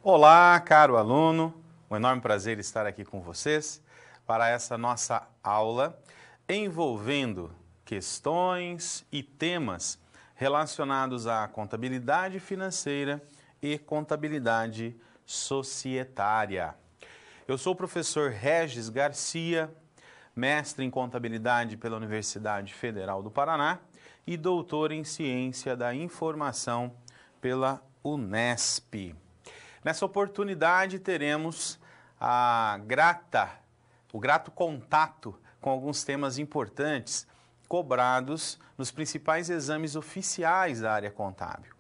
Olá, caro aluno, um enorme prazer estar aqui com vocês para essa nossa aula envolvendo questões e temas relacionados à contabilidade financeira e contabilidade societária. Eu sou o professor Regis Garcia, mestre em contabilidade pela Universidade Federal do Paraná e doutor em ciência da informação pela Unesp. Nessa oportunidade teremos o grato contato com alguns temas importantes cobrados nos principais exames oficiais da área contábil.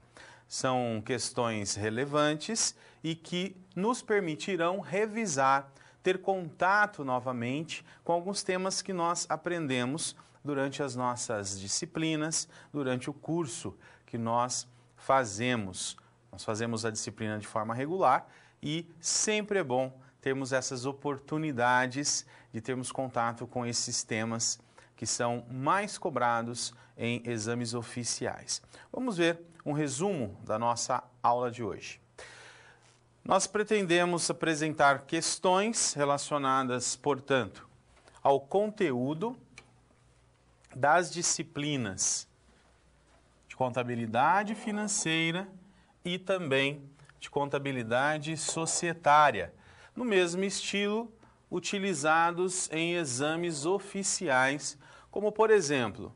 São questões relevantes e que nos permitirão revisar, ter contato novamente com alguns temas que nós aprendemos durante as nossas disciplinas, durante o curso que nós fazemos. Nós fazemos a disciplina de forma regular e sempre é bom termos essas oportunidades de termos contato com esses temas que são mais cobrados em exames oficiais. Vamos ver um resumo da nossa aula de hoje. Nós pretendemos apresentar questões relacionadas, portanto, ao conteúdo das disciplinas de contabilidade financeira e também de contabilidade societária, no mesmo estilo utilizados em exames oficiais, como por exemplo,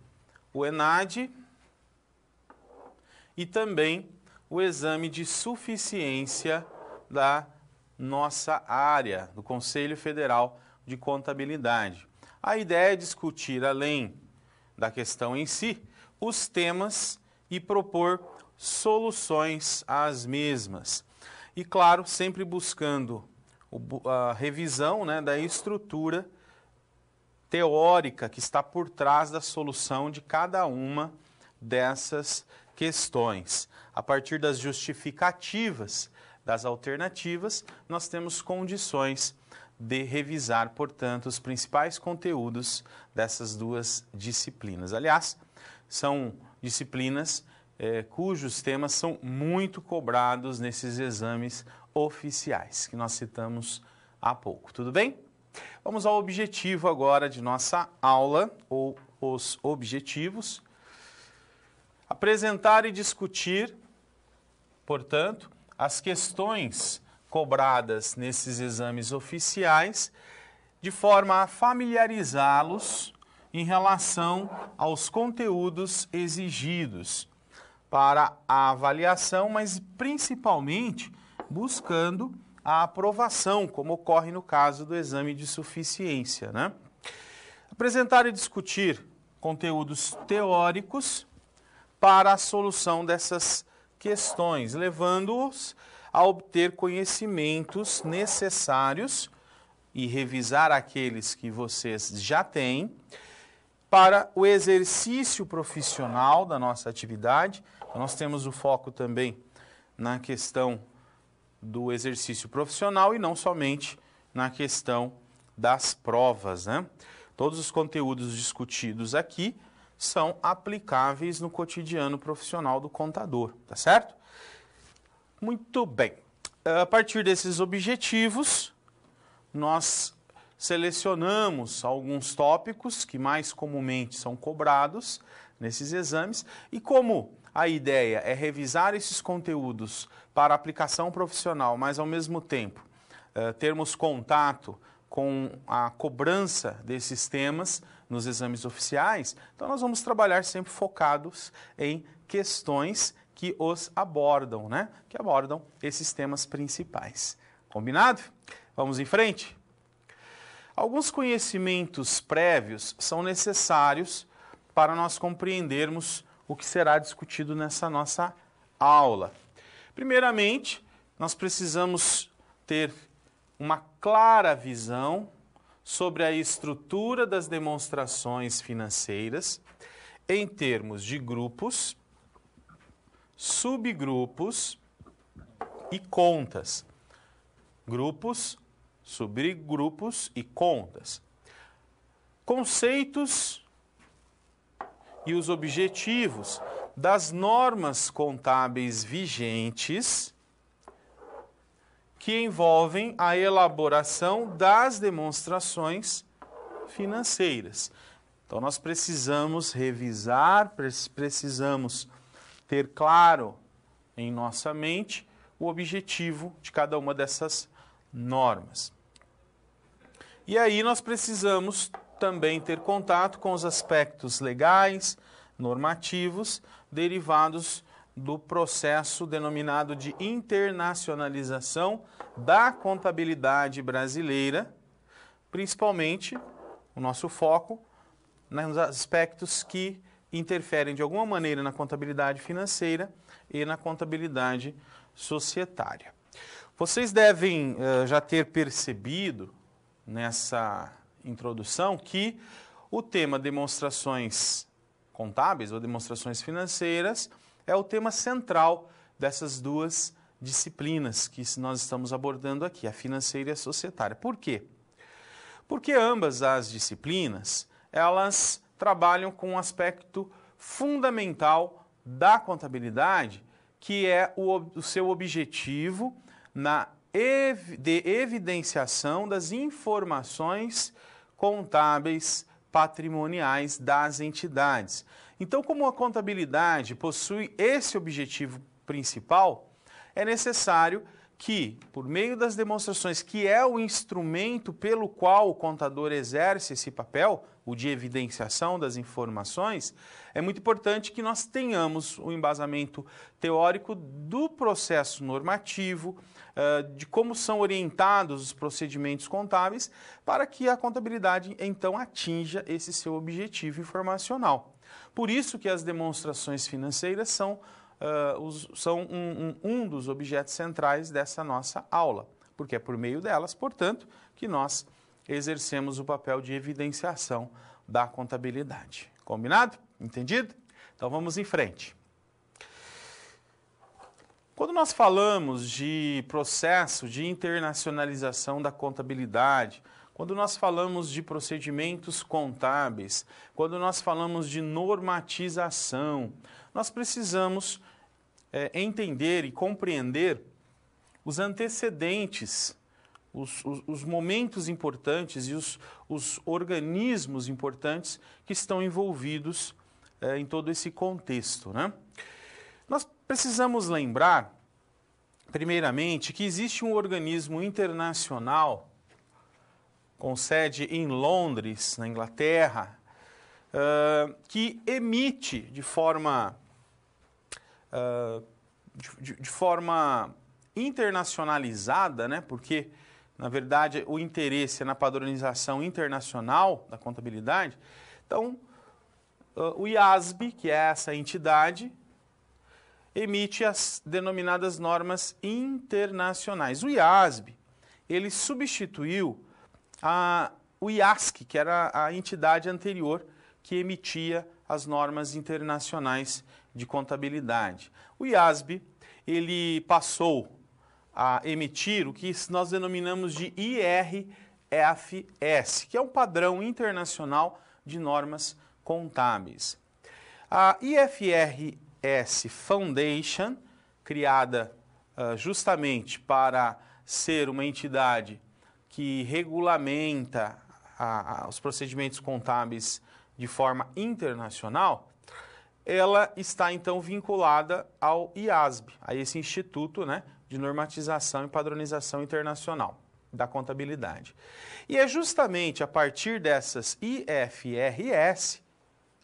o ENAD e também o exame de suficiência da nossa área, do Conselho Federal de Contabilidade. A ideia é discutir, além da questão em si, os temas e propor soluções às mesmas. E claro, sempre buscando a revisão, da estrutura teórica que está por trás da solução de cada uma dessas questões. A partir das justificativas das alternativas, nós temos condições de revisar, portanto, os principais conteúdos dessas duas disciplinas. Aliás, são disciplinas cujos temas são muito cobrados nesses exames oficiais que nós citamos há pouco. Tudo bem? Vamos ao objetivo agora de nossa aula, ou os objetivos. Apresentar e discutir, portanto, as questões cobradas nesses exames oficiais, de forma a familiarizá-los em relação aos conteúdos exigidos para a avaliação, mas principalmente buscando a aprovação, como ocorre no caso do exame de suficiência, Apresentar e discutir conteúdos teóricos para a solução dessas questões, levando-os a obter conhecimentos necessários e revisar aqueles que vocês já têm para o exercício profissional da nossa atividade. Então, nós temos o foco também na questão do exercício profissional e não somente na questão das provas, Todos os conteúdos discutidos aqui são aplicáveis no cotidiano profissional do contador, tá certo? Muito bem. A partir desses objetivos, nós selecionamos alguns tópicos que mais comumente são cobrados nesses exames e como a ideia é revisar esses conteúdos para aplicação profissional, mas ao mesmo tempo termos contato com a cobrança desses temas nos exames oficiais, então nós vamos trabalhar sempre focados em questões que os abordam, que abordam esses temas principais. Combinado? Vamos em frente? Alguns conhecimentos prévios são necessários para nós compreendermos o que será discutido nessa nossa aula. Primeiramente, nós precisamos ter uma clara visão sobre a estrutura das demonstrações financeiras em termos de grupos, subgrupos e contas. Grupos, subgrupos e contas. Conceitos e os objetivos das normas contábeis vigentes que envolvem a elaboração das demonstrações financeiras. Então, nós precisamos revisar, precisamos ter claro em nossa mente o objetivo de cada uma dessas normas. E aí nós precisamos também ter contato com os aspectos legais, normativos, derivados do processo denominado de internacionalização da contabilidade brasileira, principalmente o nosso foco nos aspectos que interferem de alguma maneira na contabilidade financeira e na contabilidade societária. Vocês devem já ter percebido nessa introdução que o tema demonstrações contábeis ou demonstrações financeiras é o tema central dessas duas disciplinas que nós estamos abordando aqui, a financeira e a societária. Por quê? Porque ambas as disciplinas, elas trabalham com um aspecto fundamental da contabilidade, que é o seu objetivo de evidenciação das informações contábeis patrimoniais das entidades. Então, como a contabilidade possui esse objetivo principal, é necessário que, por meio das demonstrações, que é o instrumento pelo qual o contador exerce esse papel, o de evidenciação das informações, é muito importante que nós tenhamos o embasamento teórico do processo normativo, de como são orientados os procedimentos contábeis, para que a contabilidade, então, atinja esse seu objetivo informacional. Por isso que as demonstrações financeiras são um dos objetos centrais dessa nossa aula, porque é por meio delas, portanto, que nós exercemos o papel de evidenciação da contabilidade. Combinado? Entendido? Então vamos em frente. Quando nós falamos de processo de internacionalização da contabilidade, quando nós falamos de procedimentos contábeis, quando nós falamos de normatização, nós precisamos entender e compreender os antecedentes, os momentos importantes e os organismos importantes que estão envolvidos em todo esse contexto, né? Nós precisamos lembrar, primeiramente, que existe um organismo internacional com sede em Londres, na Inglaterra, que emite de forma internacionalizada, né? Porque, na verdade, o interesse é na padronização internacional da contabilidade. Então, o IASB, que é essa entidade, emite as denominadas normas internacionais. O IASB, ele substituiu o IASC, que era a entidade anterior que emitia as normas internacionais de contabilidade. O IASB, ele passou a emitir o que nós denominamos de IRFS, que é um padrão internacional de normas contábeis. A IFRS Foundation, criada justamente para ser uma entidade que regulamenta os procedimentos contábeis de forma internacional, ela está então vinculada ao IASB, a esse Instituto, né, de Normatização e Padronização Internacional da Contabilidade. E é justamente a partir dessas IFRS,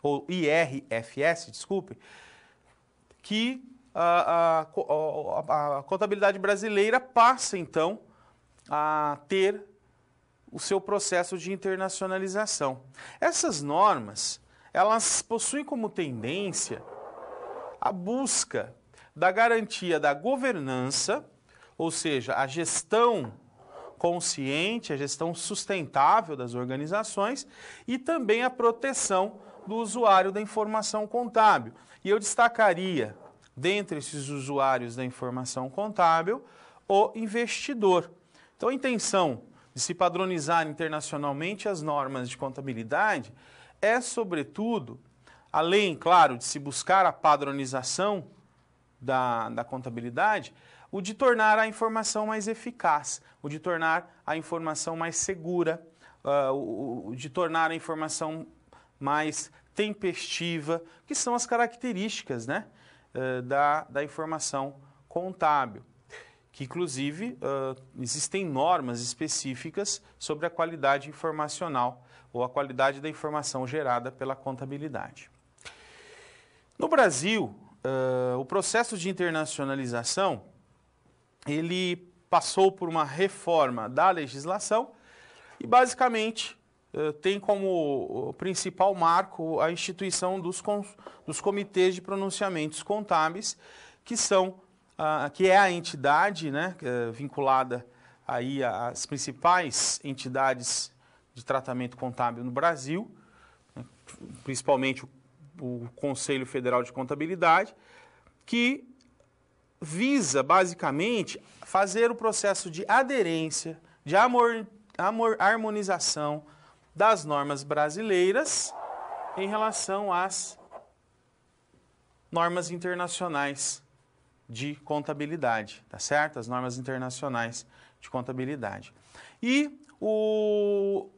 ou IRFS, desculpe, que a contabilidade brasileira passa então a ter o seu processo de internacionalização. Essas normas, elas possuem como tendência a busca da garantia da governança, ou seja, a gestão consciente, a gestão sustentável das organizações e também a proteção do usuário da informação contábil. E eu destacaria, dentre esses usuários da informação contábil, o investidor. Então, a intenção de se padronizar internacionalmente as normas de contabilidade é, sobretudo, além, claro, de se buscar a padronização da contabilidade, o de tornar a informação mais eficaz, o de tornar a informação mais segura, o de tornar a informação mais tempestiva, que são as características, né, da informação contábil, que inclusive existem normas específicas sobre a qualidade informacional ou a qualidade da informação gerada pela contabilidade. No Brasil, o processo de internacionalização, ele passou por uma reforma da legislação e basicamente tem como principal marco a instituição dos comitês de pronunciamentos contábeis, que é a entidade, né, vinculada aí às principais entidades de tratamento contábil no Brasil, né, principalmente o Conselho Federal de Contabilidade, que visa basicamente fazer o processo de aderência, de harmonização das normas brasileiras em relação às normas internacionais de contabilidade, tá certo? As normas internacionais de contabilidade. E o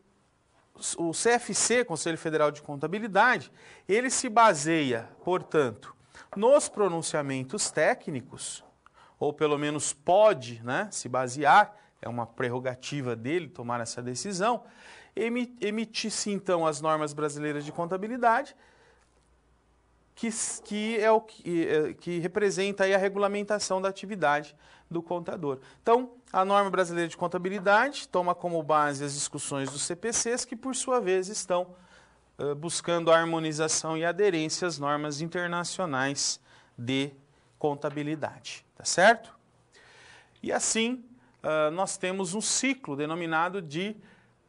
CFC, Conselho Federal de Contabilidade, ele se baseia, portanto, nos pronunciamentos técnicos, ou pelo menos pode, né, se basear, é uma prerrogativa dele tomar essa decisão, emitir-se então as normas brasileiras de contabilidade, que representa aí a regulamentação da atividade do contador. Então, a norma brasileira de contabilidade toma como base as discussões dos CPCs, que por sua vez estão buscando a harmonização e aderência às normas internacionais de contabilidade, tá certo? E assim, nós temos um ciclo denominado de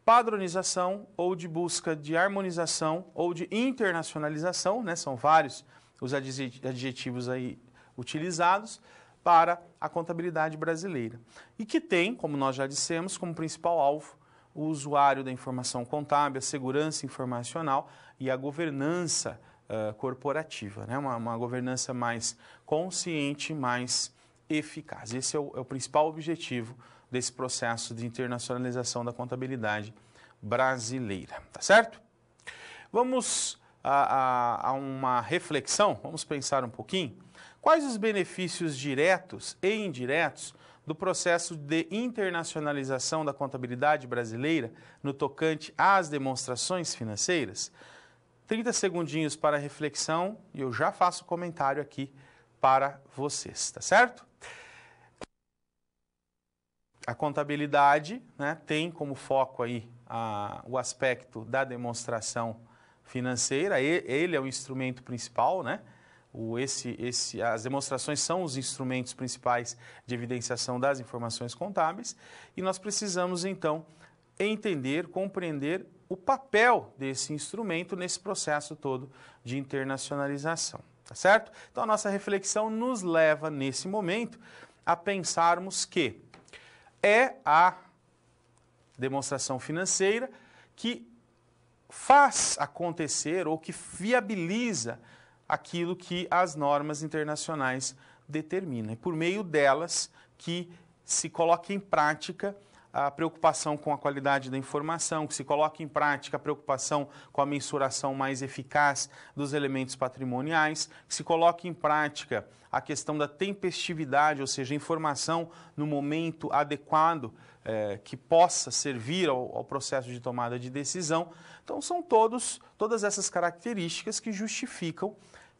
padronização ou de busca de harmonização ou de internacionalização, né? São vários os adjetivos aí utilizados para a contabilidade brasileira. E que tem, como nós já dissemos, como principal alvo o usuário da informação contábil, a segurança informacional e a governança corporativa, né? Uma governança mais consciente, mais eficaz. Esse é o principal objetivo desse processo de internacionalização da contabilidade brasileira, tá certo? Vamos a uma reflexão, vamos pensar um pouquinho. Quais os benefícios diretos e indiretos do processo de internacionalização da contabilidade brasileira no tocante às demonstrações financeiras? 30 segundinhos para reflexão e eu já faço o comentário aqui para vocês, tá certo? A contabilidade, né, tem como foco aí o aspecto da demonstração financeira, ele é o instrumento principal, né? As demonstrações são os instrumentos principais de evidenciação das informações contábeis e nós precisamos então entender, compreender o papel desse instrumento nesse processo todo de internacionalização, tá certo? Então a nossa reflexão nos leva nesse momento a pensarmos que é a demonstração financeira que faz acontecer ou que viabiliza aquilo que as normas internacionais determinam. É por meio delas que se coloca em prática a preocupação com a qualidade da informação, que se coloca em prática a preocupação com a mensuração mais eficaz dos elementos patrimoniais, que se coloca em prática a questão da tempestividade, ou seja, a informação no momento adequado que possa servir ao processo de tomada de decisão. Então, são todas essas características que justificam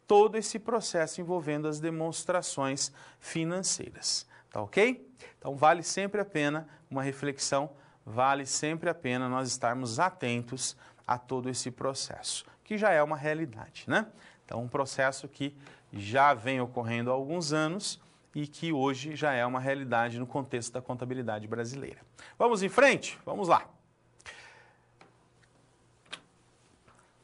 todo esse processo envolvendo as demonstrações financeiras. Tá ok? Então, vale sempre a pena uma reflexão, vale sempre a pena nós estarmos atentos a todo esse processo, que já é uma realidade, né? Então, um processo que já vem ocorrendo há alguns anos e que hoje já é uma realidade no contexto da contabilidade brasileira. Vamos em frente? Vamos lá.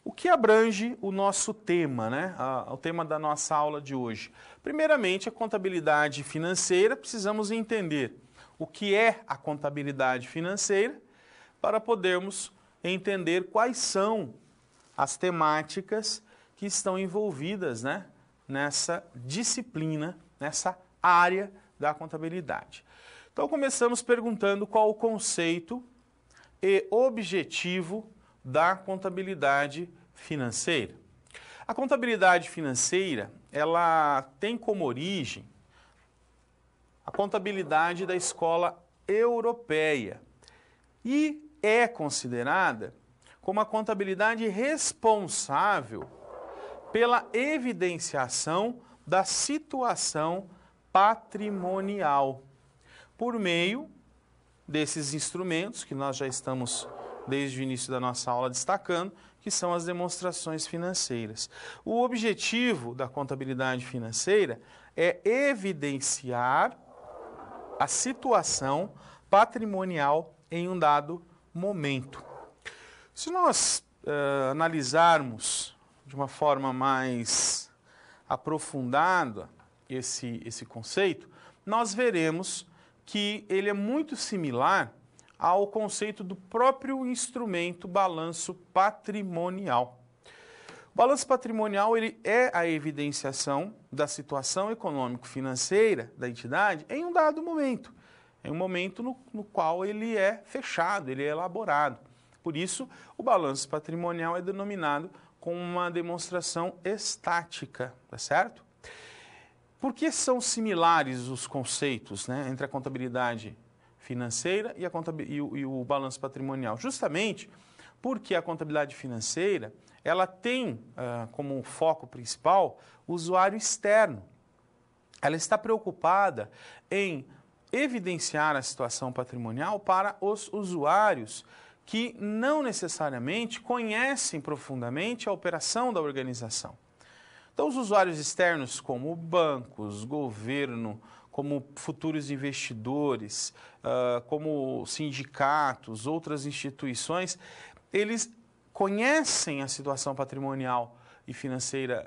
O que abrange o nosso tema, né? O tema da nossa aula de hoje? Primeiramente, a contabilidade financeira. Precisamos entender o que é a contabilidade financeira para podermos entender quais são as temáticas que estão envolvidas, né, nessa disciplina, nessa área da contabilidade. Então, começamos perguntando qual o conceito e objetivo da contabilidade financeira. A contabilidade financeira, ela tem como origem a contabilidade da escola europeia e é considerada como a contabilidade responsável pela evidenciação da situação patrimonial, por meio desses instrumentos que nós já estamos, desde o início da nossa aula, destacando, que são as demonstrações financeiras. O objetivo da contabilidade financeira é evidenciar a situação patrimonial em um dado momento. Se nós analisarmos de uma forma mais aprofundada esse conceito, nós veremos que ele é muito similar ao conceito do próprio instrumento balanço patrimonial. O balanço patrimonial ele é a evidenciação da situação econômico-financeira da entidade em um dado momento, em um momento no qual ele é fechado, ele é elaborado. Por isso, o balanço patrimonial é denominado como uma demonstração estática, tá certo? Por que são similares os conceitos, né, entre a contabilidade financeira e o balanço patrimonial? Justamente porque a contabilidade financeira ela tem como foco principal o usuário externo. Ela está preocupada em evidenciar a situação patrimonial para os usuários que não necessariamente conhecem profundamente a operação da organização. Então, os usuários externos, como bancos, governo, como futuros investidores, como sindicatos, outras instituições, eles conhecem a situação patrimonial e financeira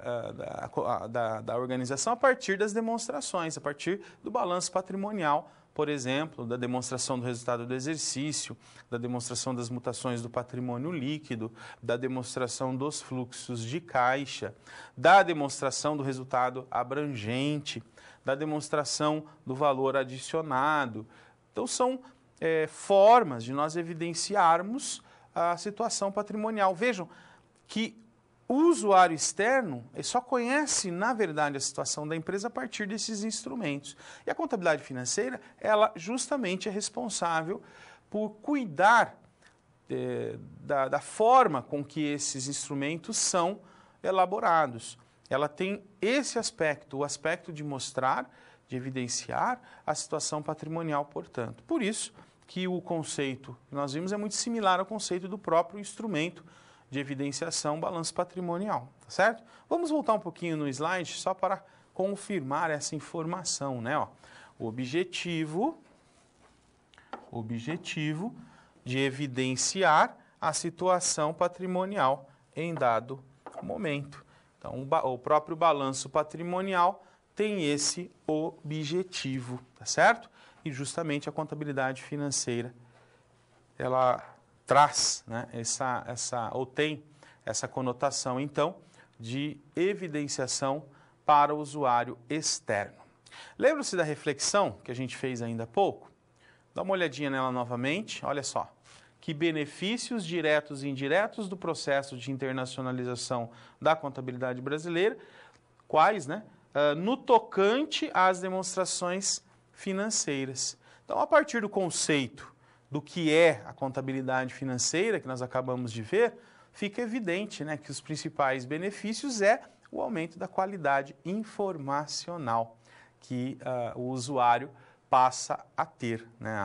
da organização a partir das demonstrações, a partir do balanço patrimonial, por exemplo, da demonstração do resultado do exercício, da demonstração das mutações do patrimônio líquido, da demonstração dos fluxos de caixa, da demonstração do resultado abrangente, da demonstração do valor adicionado. Então, são formas de nós evidenciarmos a situação patrimonial. Vejam que o usuário externo só conhece, na verdade, a situação da empresa a partir desses instrumentos. E a contabilidade financeira, ela justamente é responsável por cuidar da forma com que esses instrumentos são elaborados. Ela tem esse aspecto, o aspecto de mostrar, de evidenciar a situação patrimonial, portanto. Por isso que o conceito que nós vimos é muito similar ao conceito do próprio instrumento de evidenciação, balanço patrimonial, tá certo? Vamos voltar um pouquinho no slide só para confirmar essa informação, né? Ó, o objetivo de evidenciar a situação patrimonial em dado momento. Então, o próprio balanço patrimonial tem esse objetivo, tá certo? E justamente a contabilidade financeira, ela traz, né, ou tem essa conotação, então, de evidenciação para o usuário externo. Lembra-se da reflexão que a gente fez ainda há pouco? Dá uma olhadinha nela novamente, olha só. Que benefícios diretos e indiretos do processo de internacionalização da contabilidade brasileira, quais, né, no tocante às demonstrações financeiras. Então, a partir do conceito do que é a contabilidade financeira, que nós acabamos de ver, fica evidente, né, que os principais benefícios é o aumento da qualidade informacional que o usuário passa a ter, né?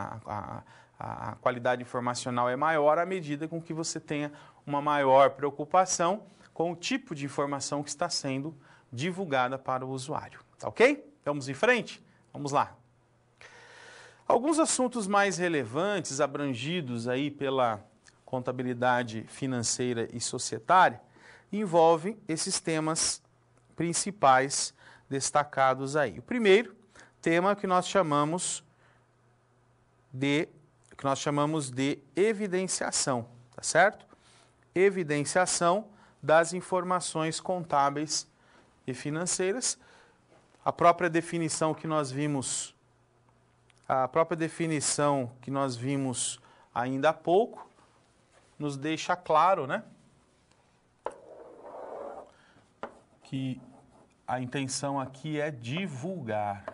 A qualidade informacional é maior à medida com que você tenha uma maior preocupação com o tipo de informação que está sendo divulgada para o usuário. Tá ok? Vamos em frente? Vamos lá. Alguns assuntos mais relevantes, abrangidos aí pela contabilidade financeira e societária, envolvem esses temas principais destacados aí. O primeiro tema que nós chamamos de evidenciação, tá certo? Evidenciação das informações contábeis e financeiras, a própria definição que nós vimos, ainda há pouco, nos deixa claro, né, que a intenção aqui é divulgar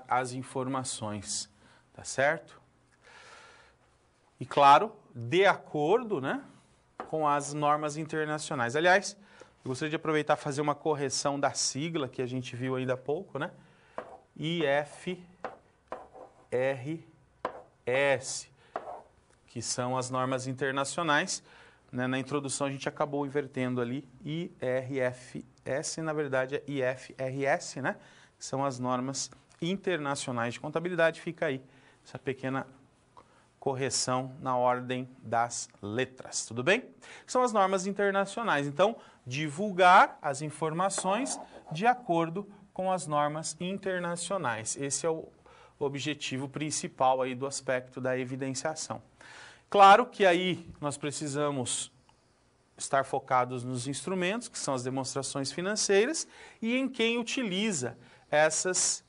as informações, tá certo? E claro, de acordo, né, com as normas internacionais. Aliás, eu gostaria de aproveitar e fazer uma correção da sigla que a gente viu ainda há pouco, né? IFRS, que são as normas internacionais. Né? Na introdução a gente acabou invertendo ali, IRFS, na verdade é IFRS, né? Que são as normas internacionais de contabilidade. Fica aí essa pequena correção na ordem das letras, tudo bem? São as normas internacionais. Então, divulgar as informações de acordo com as normas internacionais. Esse é o objetivo principal aí do aspecto da evidenciação. Claro que aí nós precisamos estar focados nos instrumentos, que são as demonstrações financeiras, e em quem utiliza essas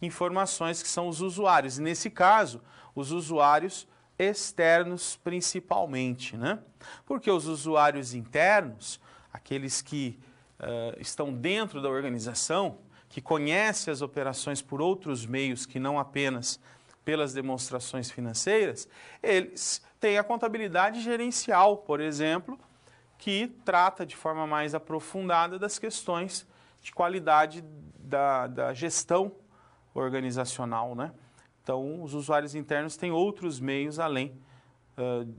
informações, que são os usuários. E nesse caso, os usuários externos principalmente, né? Porque os usuários internos, aqueles que estão dentro da organização, que conhecem as operações por outros meios que não apenas pelas demonstrações financeiras, eles têm a contabilidade gerencial, por exemplo, que trata de forma mais aprofundada das questões de qualidade da gestão organizacional, né? Então, os usuários internos têm outros meios além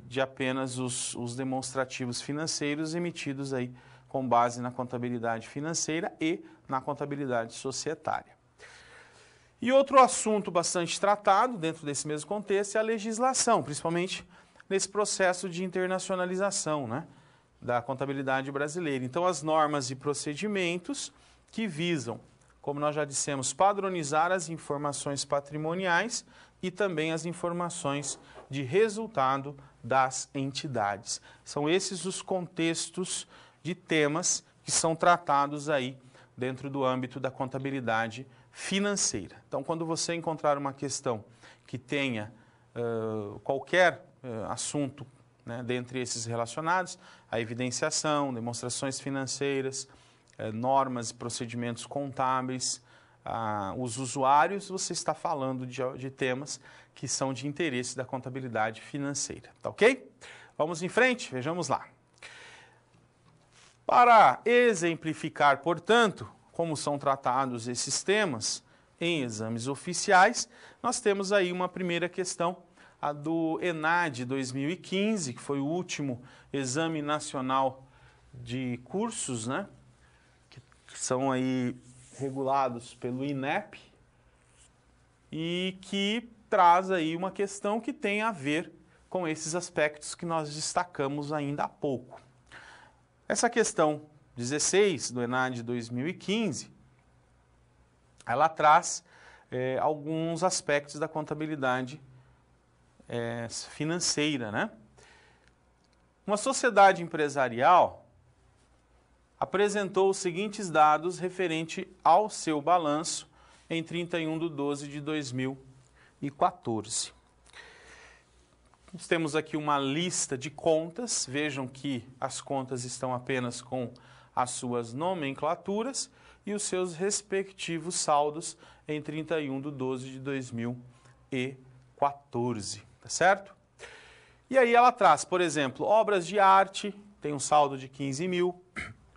de apenas os demonstrativos financeiros emitidos aí com base na contabilidade financeira e na contabilidade societária. E outro assunto bastante tratado dentro desse mesmo contexto é a legislação, principalmente nesse processo de internacionalização, né, da contabilidade brasileira. Então, as normas e procedimentos que visam, como nós já dissemos, padronizar as informações patrimoniais e também as informações de resultado das entidades. São esses os contextos de temas que são tratados aí dentro do âmbito da contabilidade financeira. Então, quando você encontrar uma questão que tenha qualquer assunto, né, dentre esses relacionados, a evidenciação, demonstrações financeiras, normas e procedimentos contábeis, os usuários, você está falando de temas que são de interesse da contabilidade financeira, tá ok? Vamos em frente, vejamos lá. Para exemplificar, portanto, como são tratados esses temas em exames oficiais, nós temos aí uma primeira questão, a do ENAD 2015, que foi o último exame nacional de cursos, né, que são aí regulados pelo INEP e que traz aí uma questão que tem a ver com esses aspectos que nós destacamos ainda há pouco. Essa questão 16 do ENAD 2015, ela traz alguns aspectos da contabilidade financeira, né? Uma sociedade empresarial apresentou os seguintes dados referente ao seu balanço em 31/12/2014. Nós temos aqui uma lista de contas, vejam que as contas estão apenas com as suas nomenclaturas e os seus respectivos saldos em 31/12/2014, tá certo? E aí ela traz, por exemplo, obras de arte, tem um saldo de 15 mil,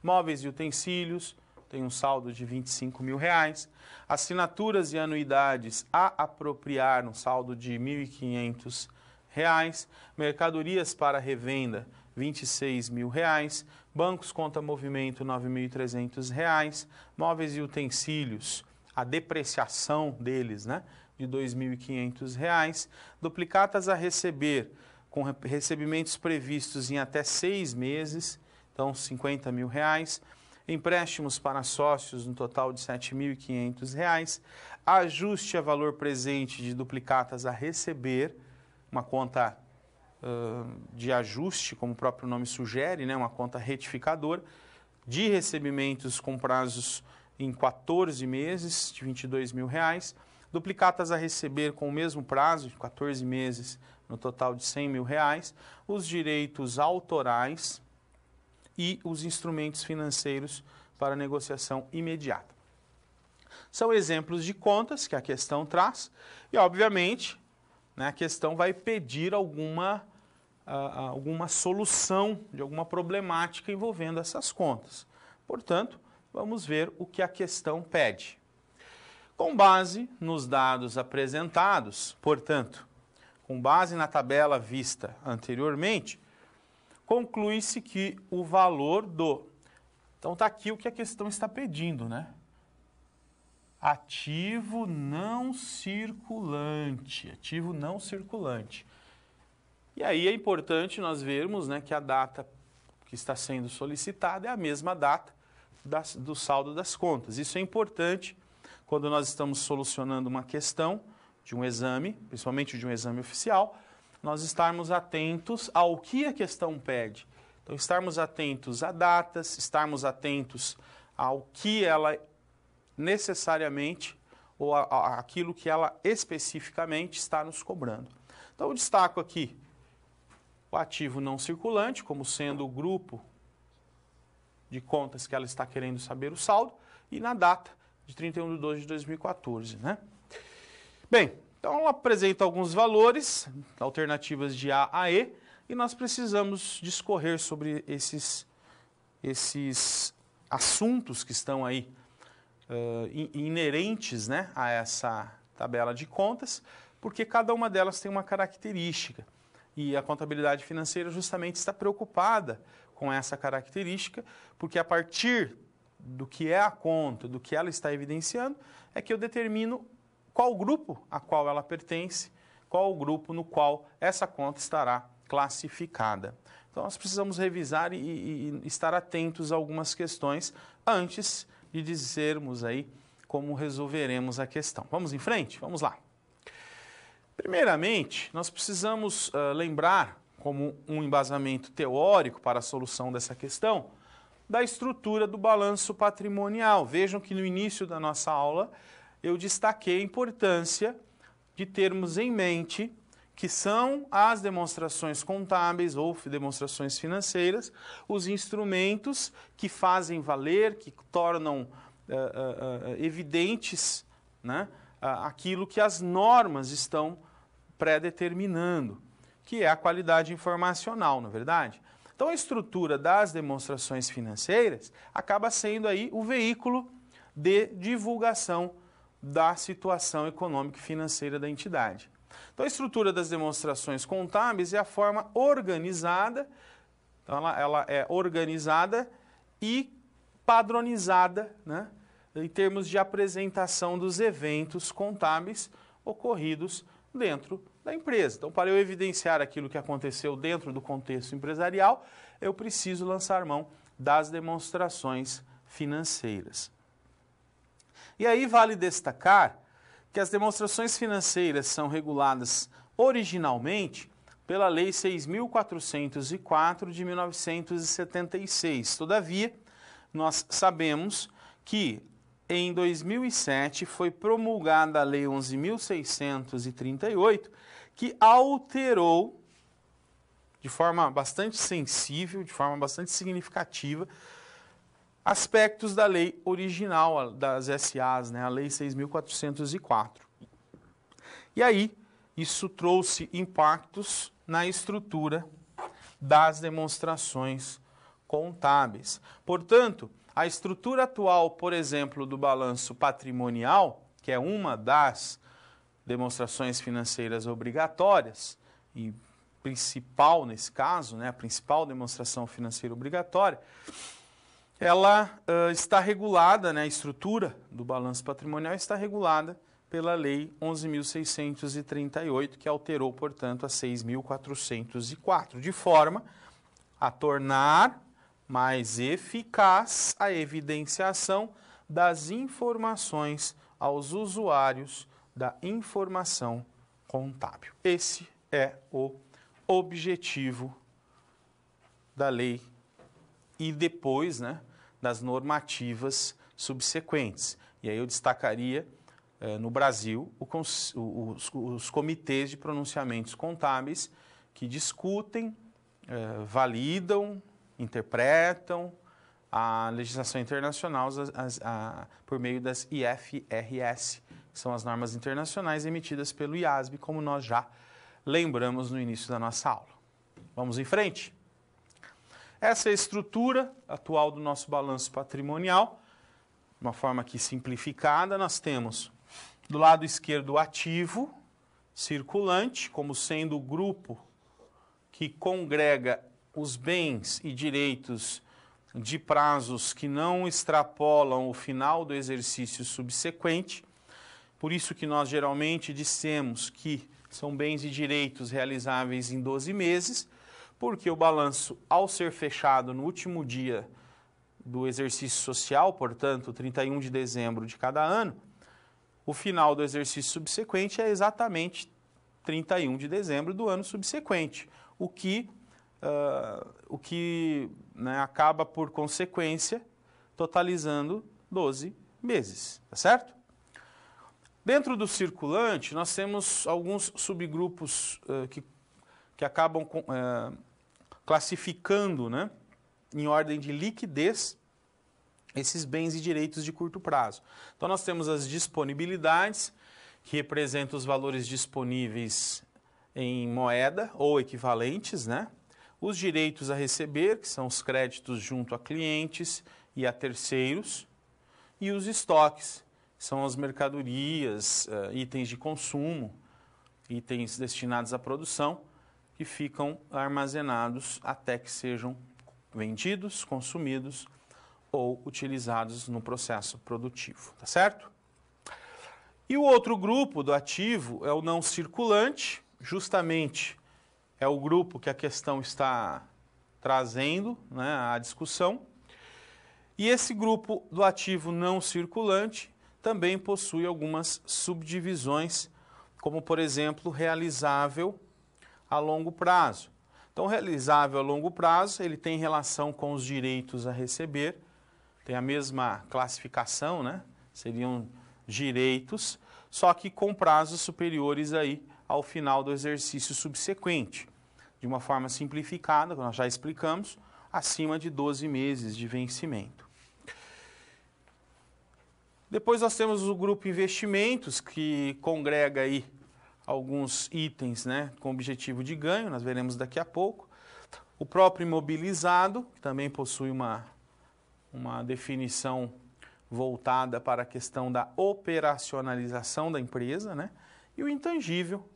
móveis e utensílios, tem um saldo de 25 mil reais, assinaturas e anuidades a apropriar, um saldo de 1.500 reais, mercadorias para revenda, 26 mil reais, bancos conta movimento, 9.300 reais, móveis e utensílios, a depreciação deles, né, de 2.500 reais, duplicatas a receber, com recebimentos previstos em até 6 meses, então 50 mil reais, empréstimos para sócios no total de 7.500 reais, ajuste a valor presente de duplicatas a receber, uma conta de ajuste, como o próprio nome sugere, né, uma conta retificadora, de recebimentos com prazos em 14 meses, de R$22.000, duplicatas a receber com o mesmo prazo, de 14 meses, no total de R$100.000, os direitos autorais e os instrumentos financeiros para negociação imediata. São exemplos de contas que a questão traz e, obviamente, né, a questão vai pedir alguma solução de alguma problemática envolvendo essas contas. Portanto, vamos ver o que a questão pede. Com base nos dados apresentados, portanto, com base na tabela vista anteriormente, conclui-se que o valor do... Então, está aqui o que a questão está pedindo, né? Ativo não circulante. Ativo não circulante. E aí é importante nós vermos, né, que a data que está sendo solicitada é a mesma data do saldo das contas. Isso é importante quando nós estamos solucionando uma questão de um exame, principalmente de um exame oficial, nós estarmos atentos ao que a questão pede. Então, estarmos atentos a datas, estarmos atentos ao que ela necessariamente, ou aquilo que ela especificamente está nos cobrando. Então, eu destaco aqui o ativo não circulante, como sendo o grupo de contas que ela está querendo saber o saldo, e na data de 31/12/2014, né? Bem, então ela apresenta alguns valores, alternativas de A a E, e nós precisamos discorrer sobre esses assuntos que estão aí inerentes, né, a essa tabela de contas, porque cada uma delas tem uma característica. E a contabilidade financeira justamente está preocupada com essa característica, porque a partir do que é a conta, do que ela está evidenciando, é que eu determino qual grupo a qual ela pertence, qual o grupo no qual essa conta estará classificada. Então, nós precisamos revisar e estar atentos a algumas questões antes de dizermos aí como resolveremos a questão. Vamos em frente? Vamos lá. Primeiramente, nós precisamos lembrar, como um embasamento teórico para a solução dessa questão, da estrutura do balanço patrimonial. Vejam que no início da nossa aula eu destaquei a importância de termos em mente que são as demonstrações contábeis ou demonstrações financeiras, os instrumentos que fazem valer, que tornam evidentes, né, aquilo que as normas estão pré-determinando, que é a qualidade informacional, não é verdade? Então, a estrutura das demonstrações financeiras acaba sendo aí o veículo de divulgação da situação econômica e financeira da entidade. Então, a estrutura das demonstrações contábeis é a forma organizada, então ela é organizada e padronizada, né, em termos de apresentação dos eventos contábeis ocorridos dentro da empresa. Então, para eu evidenciar aquilo que aconteceu dentro do contexto empresarial, eu preciso lançar mão das demonstrações financeiras. E aí vale destacar que as demonstrações financeiras são reguladas originalmente pela Lei 6.404 de 1976. Todavia, nós sabemos que em 2007 foi promulgada a Lei 11.638, que alterou de forma bastante sensível, de forma bastante significativa, aspectos da lei original das SAs, né, a Lei 6.404. E aí, isso trouxe impactos na estrutura das demonstrações contábeis. Portanto, a estrutura atual, por exemplo, do balanço patrimonial, que é uma das demonstrações financeiras obrigatórias, e principal nesse caso, né, a principal demonstração financeira obrigatória, ela está regulada, né, a estrutura do balanço patrimonial está regulada pela Lei 11.638, que alterou, portanto, a 6.404, de forma a tornar mais eficaz a evidenciação das informações aos usuários da informação contábil. Esse é o objetivo da lei e depois, né, das normativas subsequentes. E aí eu destacaria, no Brasil, os comitês de pronunciamentos contábeis que discutem, validam, interpretam a legislação internacional por meio das IFRS, que são as normas internacionais emitidas pelo IASB, como nós já lembramos no início da nossa aula. Vamos em frente? Essa é a estrutura atual do nosso balanço patrimonial. De uma forma aqui simplificada, nós temos do lado esquerdo o ativo circulante, como sendo o grupo que congrega os bens e direitos de prazos que não extrapolam o final do exercício subsequente. Por isso que nós geralmente dissemos que são bens e direitos realizáveis em 12 meses, porque o balanço, ao ser fechado no último dia do exercício social, portanto, 31 de dezembro de cada ano, o final do exercício subsequente é exatamente 31 de dezembro do ano subsequente, o que né, acaba, por consequência, totalizando 12 meses, tá certo? Dentro do circulante, nós temos alguns subgrupos que acabam classificando, né, em ordem de liquidez, esses bens e direitos de curto prazo. Então, nós temos as disponibilidades, que representam os valores disponíveis em moeda ou equivalentes, né? Os direitos a receber, que são os créditos junto a clientes e a terceiros, e os estoques, que são as mercadorias, itens de consumo, itens destinados à produção, que ficam armazenados até que sejam vendidos, consumidos ou utilizados no processo produtivo, tá certo? E o outro grupo do ativo é o não circulante, justamente é o grupo que a questão está trazendo, né, à discussão. E esse grupo do ativo não circulante também possui algumas subdivisões, como, por exemplo, realizável a longo prazo. Então, realizável a longo prazo, ele tem relação com os direitos a receber, tem a mesma classificação, né? Seriam direitos, só que com prazos superiores aí ao final do exercício subsequente. De uma forma simplificada, nós já explicamos, acima de 12 meses de vencimento. Depois nós temos o grupo investimentos, que congrega aí alguns itens, né, com objetivo de ganho, nós veremos daqui a pouco. O próprio imobilizado, que também possui uma definição voltada para a questão da operacionalização da empresa, né? E o intangível,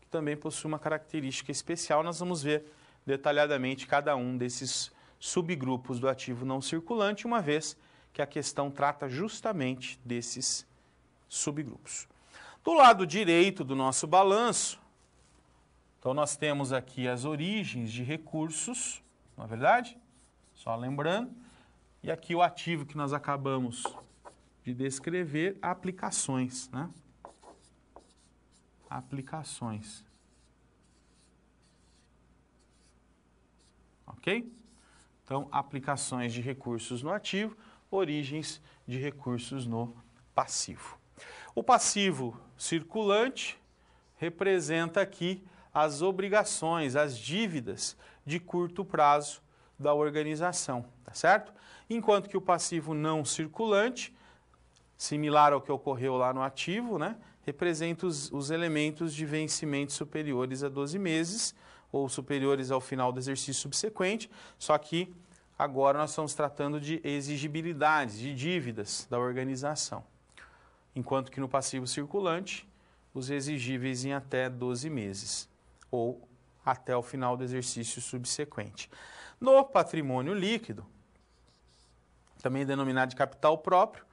que também possui uma característica especial. Nós vamos ver detalhadamente cada um desses subgrupos do ativo não circulante, uma vez que a questão trata justamente desses subgrupos. Do lado direito do nosso balanço, então nós temos aqui as origens de recursos, não é verdade? Só lembrando. E aqui o ativo que nós acabamos de descrever, aplicações, né? Aplicações. Ok? Então, aplicações de recursos no ativo, origens de recursos no passivo. O passivo circulante representa aqui as obrigações, as dívidas de curto prazo da organização, tá certo? Enquanto que o passivo não circulante, similar ao que ocorreu lá no ativo, né, representa os elementos de vencimento superiores a 12 meses ou superiores ao final do exercício subsequente, só que agora nós estamos tratando de exigibilidades, de dívidas da organização. Enquanto que no passivo circulante, os exigíveis em até 12 meses ou até o final do exercício subsequente. No patrimônio líquido, também denominado de capital próprio,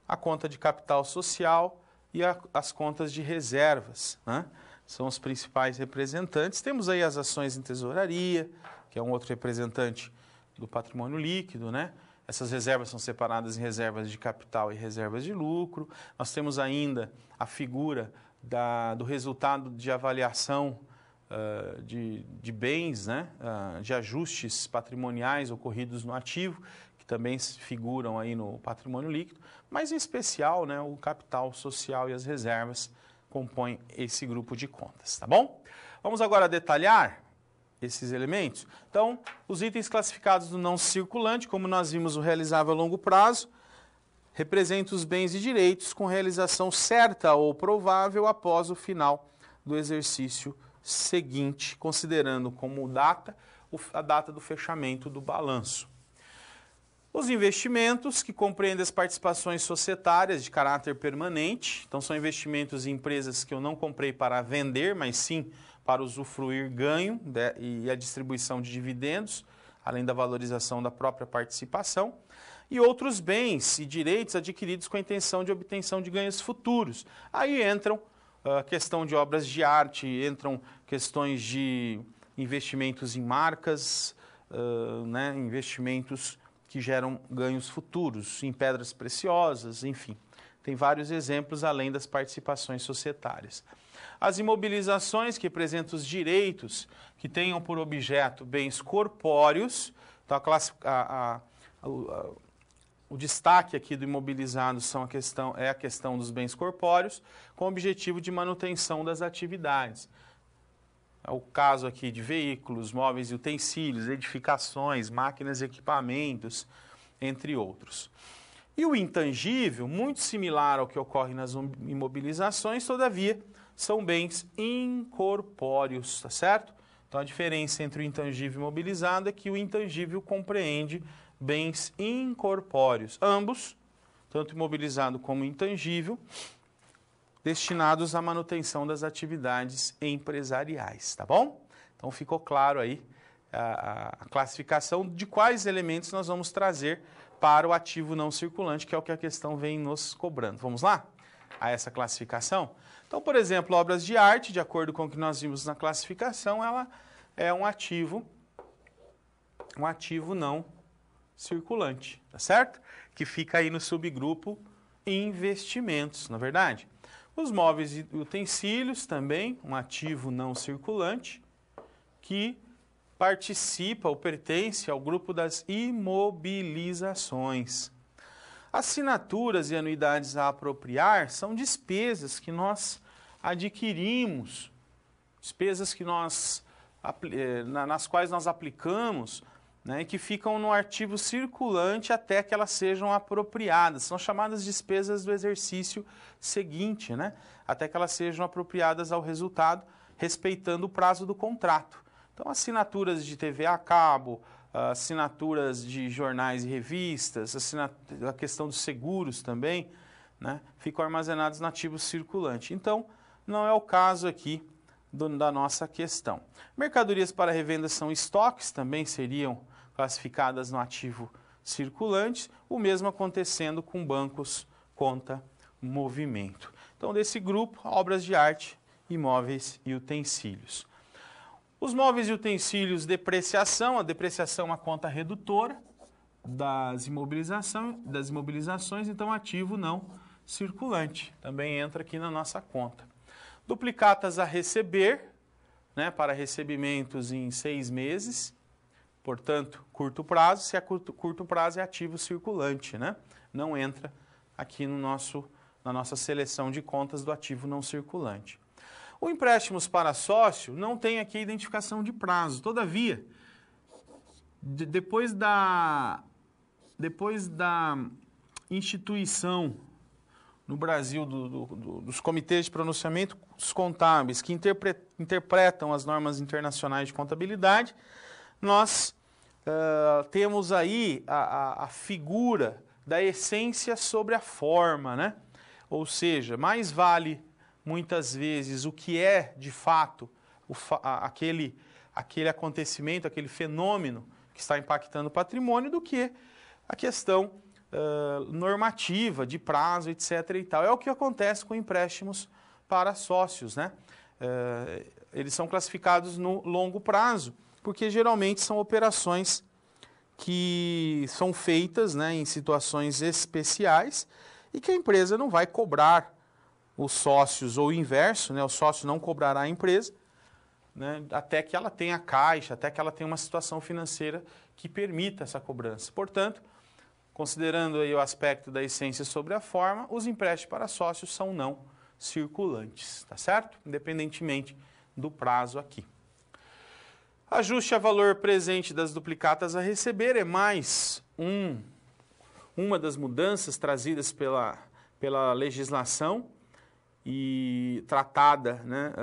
a conta de capital social e as contas de reservas, né? São os principais representantes. Temos aí as ações em tesouraria, que é um outro representante do patrimônio líquido, né? Essas reservas são separadas em reservas de capital e reservas de lucro. Nós temos ainda a figura do resultado de avaliação de bens, né, de ajustes patrimoniais ocorridos no ativo, que também figuram aí no patrimônio líquido, mas em especial, né, o capital social e as reservas compõem esse grupo de contas, tá bom? Vamos agora detalhar esses elementos. Então, os itens classificados do não circulante, como nós vimos o realizável a longo prazo, representa os bens e direitos com realização certa ou provável após o final do exercício seguinte, considerando como data a data do fechamento do balanço. Os investimentos, que compreendem as participações societárias de caráter permanente, então são investimentos em empresas que eu não comprei para vender, mas sim para usufruir ganho e a distribuição de dividendos, além da valorização da própria participação, e outros bens e direitos adquiridos com a intenção de obtenção de ganhos futuros. Aí entram a questão de obras de arte, entram questões de investimentos em marcas, né, investimentos que geram ganhos futuros, em pedras preciosas, enfim. Tem vários exemplos além das participações societárias. As imobilizações, que representam os direitos que tenham por objeto bens corpóreos, então o destaque aqui do imobilizado é a questão dos bens corpóreos, com o objetivo de manutenção das atividades. É o caso aqui de veículos, móveis e utensílios, edificações, máquinas e equipamentos, entre outros. E o intangível, muito similar ao que ocorre nas imobilizações, todavia, são bens incorpóreos, tá certo? Então a diferença entre o intangível e o imobilizado é que o intangível compreende bens incorpóreos, ambos, tanto imobilizado como intangível, destinados à manutenção das atividades empresariais, tá bom? Então ficou claro aí a classificação de quais elementos nós vamos trazer para o ativo não circulante, que é o que a questão vem nos cobrando. Vamos lá? A essa classificação? Então, por exemplo, obras de arte, de acordo com o que nós vimos na classificação, ela é um ativo não circulante, tá certo? Que fica aí no subgrupo investimentos, na verdade. Os móveis e utensílios também, um ativo não circulante, que participa ou pertence ao grupo das imobilizações. Assinaturas e anuidades a apropriar são despesas que nós adquirimos, despesas que nas quais nós aplicamos, né, que ficam no artigo circulante até que elas sejam apropriadas. São chamadas despesas do exercício seguinte, né, até que elas sejam apropriadas ao resultado, respeitando o prazo do contrato. Então, assinaturas de TV a cabo, assinaturas de jornais e revistas, a questão dos seguros também, né, ficam armazenados no ativo circulante. Então, não é o caso aqui da nossa questão. Mercadorias para revenda são estoques, também seriam classificadas no ativo circulante, o mesmo acontecendo com bancos, conta, movimento. Então, desse grupo, obras de arte, imóveis e utensílios. Os móveis e utensílios, depreciação. A depreciação é uma conta redutora das imobilizações, então ativo não circulante. Também entra aqui na nossa conta. Duplicatas a receber, né, para recebimentos em 6 meses, portanto, curto prazo. Se é curto prazo, é ativo circulante, né? Não entra aqui na nossa seleção de contas do ativo não circulante. O empréstimos para sócio não tem aqui identificação de prazo. Todavia, depois da instituição no Brasil dos comitês de pronunciamento contábeis que interpretam as normas internacionais de contabilidade, nós temos aí a figura da essência sobre a forma, né? Ou seja, mais vale muitas vezes o que é de fato aquele acontecimento, aquele fenômeno que está impactando o patrimônio do que a questão normativa, de prazo, etc. e tal. É o que acontece com empréstimos para sócios, né? Eles são classificados no longo prazo, porque geralmente são operações que são feitas, né, em situações especiais e que a empresa não vai cobrar os sócios, ou o inverso, né, o sócio não cobrará a empresa né, até que ela tenha caixa, até que ela tenha uma situação financeira que permita essa cobrança. Portanto, considerando aí o aspecto da essência sobre a forma, os empréstimos para sócios são não circulantes, tá certo? Independentemente do prazo aqui. Ajuste a valor presente das duplicatas a receber é mais uma das mudanças trazidas pela legislação e tratada, né,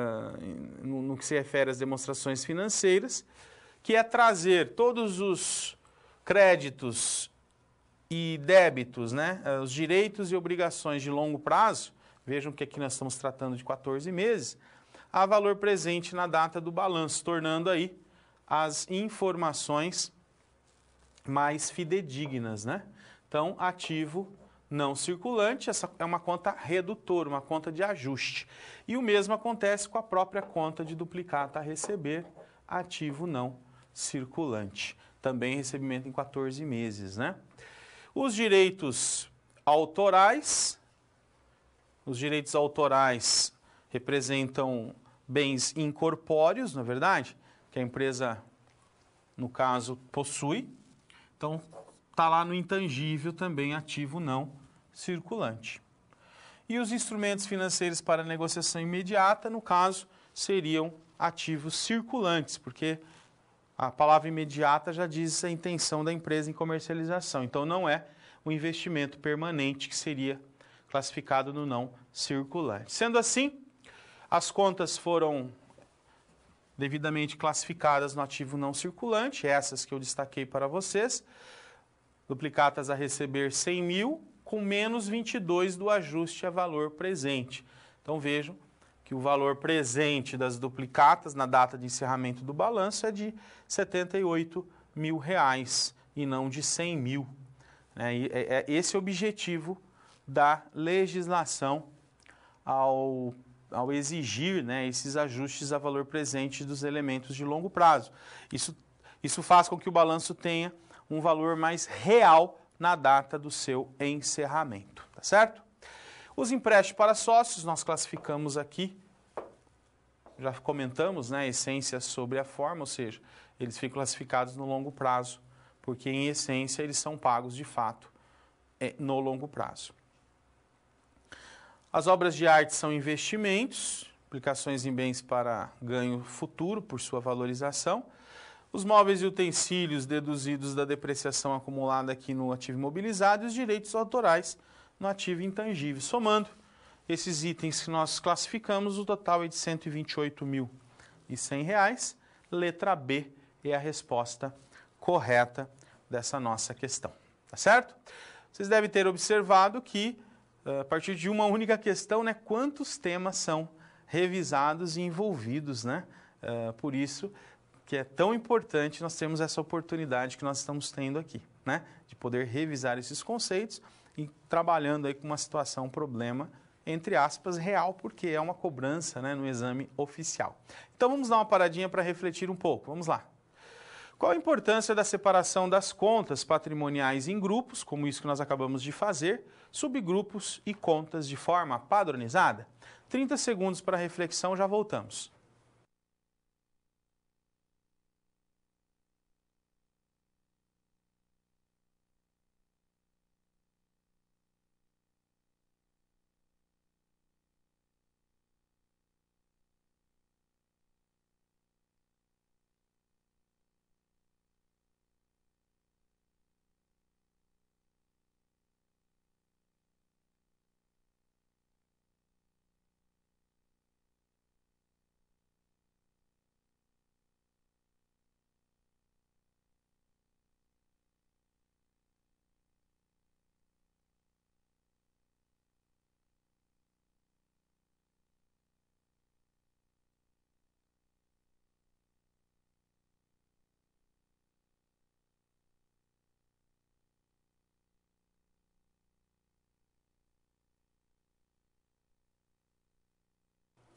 no que se refere às demonstrações financeiras, que é trazer todos os créditos e débitos, né, os direitos e obrigações de longo prazo, vejam que aqui nós estamos tratando de 14 meses, a valor presente na data do balanço, tornando aí as informações mais fidedignas, né? Então, ativo não circulante, essa é uma conta redutora, uma conta de ajuste. E o mesmo acontece com a própria conta de duplicata a receber, ativo não circulante. Também recebimento em 14 meses, né? Os direitos autorais representam bens incorpóreos, não é verdade? Que a empresa, no caso, possui. Então, está lá no intangível também, ativo não circulante. E os instrumentos financeiros para negociação imediata, no caso, seriam ativos circulantes, porque a palavra imediata já diz a intenção da empresa em comercialização. Então, não é o investimento permanente que seria classificado no não circulante. Sendo assim, as contas foram devidamente classificadas no ativo não circulante, essas que eu destaquei para vocês. Duplicatas a receber 100 mil, com menos 22 do ajuste a valor presente. Então vejam que o valor presente das duplicatas na data de encerramento do balanço é de R$ 78 mil e não de 100 mil. É esse o objetivo da legislação ao exigir, né, esses ajustes a valor presente dos elementos de longo prazo. Isso faz com que o balanço tenha um valor mais real na data do seu encerramento, tá certo? Os empréstimos para sócios nós classificamos aqui, já comentamos, né, a essência sobre a forma, ou seja, eles ficam classificados no longo prazo, porque em essência eles são pagos de fato no longo prazo. As obras de arte são investimentos, aplicações em bens para ganho futuro por sua valorização. Os móveis e utensílios deduzidos da depreciação acumulada aqui no ativo imobilizado e os direitos autorais no ativo intangível. Somando esses itens que nós classificamos, o total é de R$ 128.100. Letra B é a resposta correta dessa nossa questão. Tá certo? Vocês devem ter observado que, a partir de uma única questão, né, quantos temas são revisados e envolvidos, né? Por isso que é tão importante nós termos essa oportunidade que nós estamos tendo aqui, né? De poder revisar esses conceitos e trabalhando aí com uma situação, um problema, entre aspas, real, porque é uma cobrança, né, no exame oficial. Então vamos dar uma paradinha para refletir um pouco, vamos lá. Qual a importância da separação das contas patrimoniais em grupos, como isso que nós acabamos de fazer, subgrupos e contas de forma padronizada? 30 segundos para reflexão, já voltamos.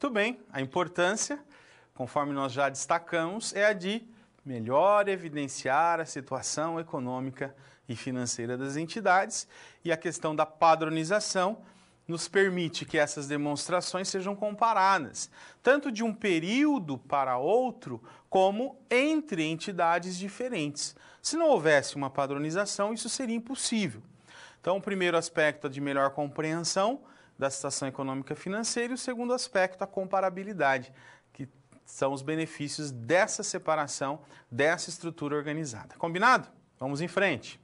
Muito bem, a importância, conforme nós já destacamos, é a de melhor evidenciar a situação econômica e financeira das entidades, e a questão da padronização nos permite que essas demonstrações sejam comparadas, tanto de um período para outro, como entre entidades diferentes. Se não houvesse uma padronização, isso seria impossível. Então, o primeiro aspecto é de melhor compreensão da situação econômica e financeira, e o segundo aspecto, a comparabilidade, que são os benefícios dessa separação, dessa estrutura organizada. Combinado? Vamos em frente.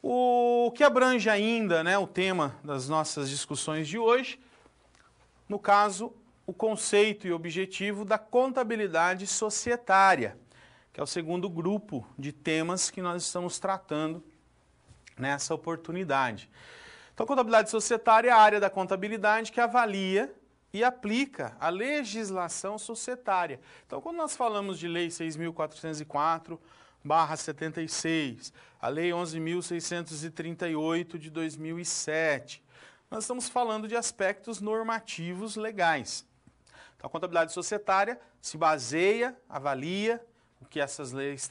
O que abrange ainda, né, o tema das nossas discussões de hoje, no caso, o conceito e objetivo da contabilidade societária, que é o segundo grupo de temas que nós estamos tratando nessa oportunidade. Então, a contabilidade societária é a área da contabilidade que avalia e aplica a legislação societária. Então, quando nós falamos de Lei 6.404/76, a Lei 11.638 de 2007, nós estamos falando de aspectos normativos legais. Então, a contabilidade societária se baseia, avalia o que essas leis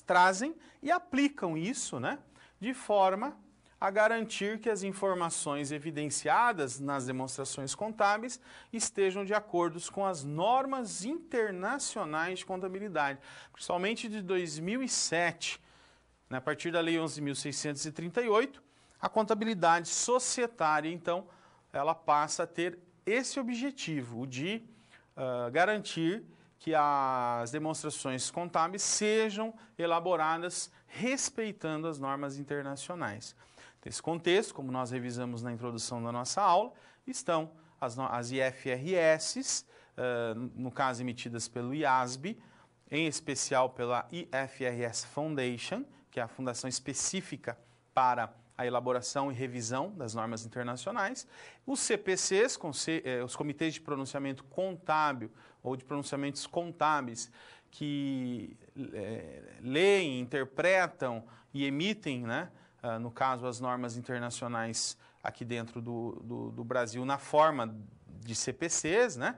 trazem e aplicam isso, né, de forma a garantir que as informações evidenciadas nas demonstrações contábeis estejam de acordo com as normas internacionais de contabilidade, principalmente de 2007, né, a partir da Lei 11.638, a contabilidade societária, então, ela passa a ter esse objetivo, o de garantir que as demonstrações contábeis sejam elaboradas respeitando as normas internacionais. Nesse contexto, como nós revisamos na introdução da nossa aula, estão as IFRS, no caso emitidas pelo IASB, em especial pela IFRS Foundation, que é a fundação específica para a elaboração e revisão das normas internacionais, os CPCs, os Comitês de Pronunciamento Contábil ou de Pronunciamentos Contábeis, que leem, interpretam e emitem, né, no caso, as normas internacionais aqui dentro do Brasil na forma de CPCs, né,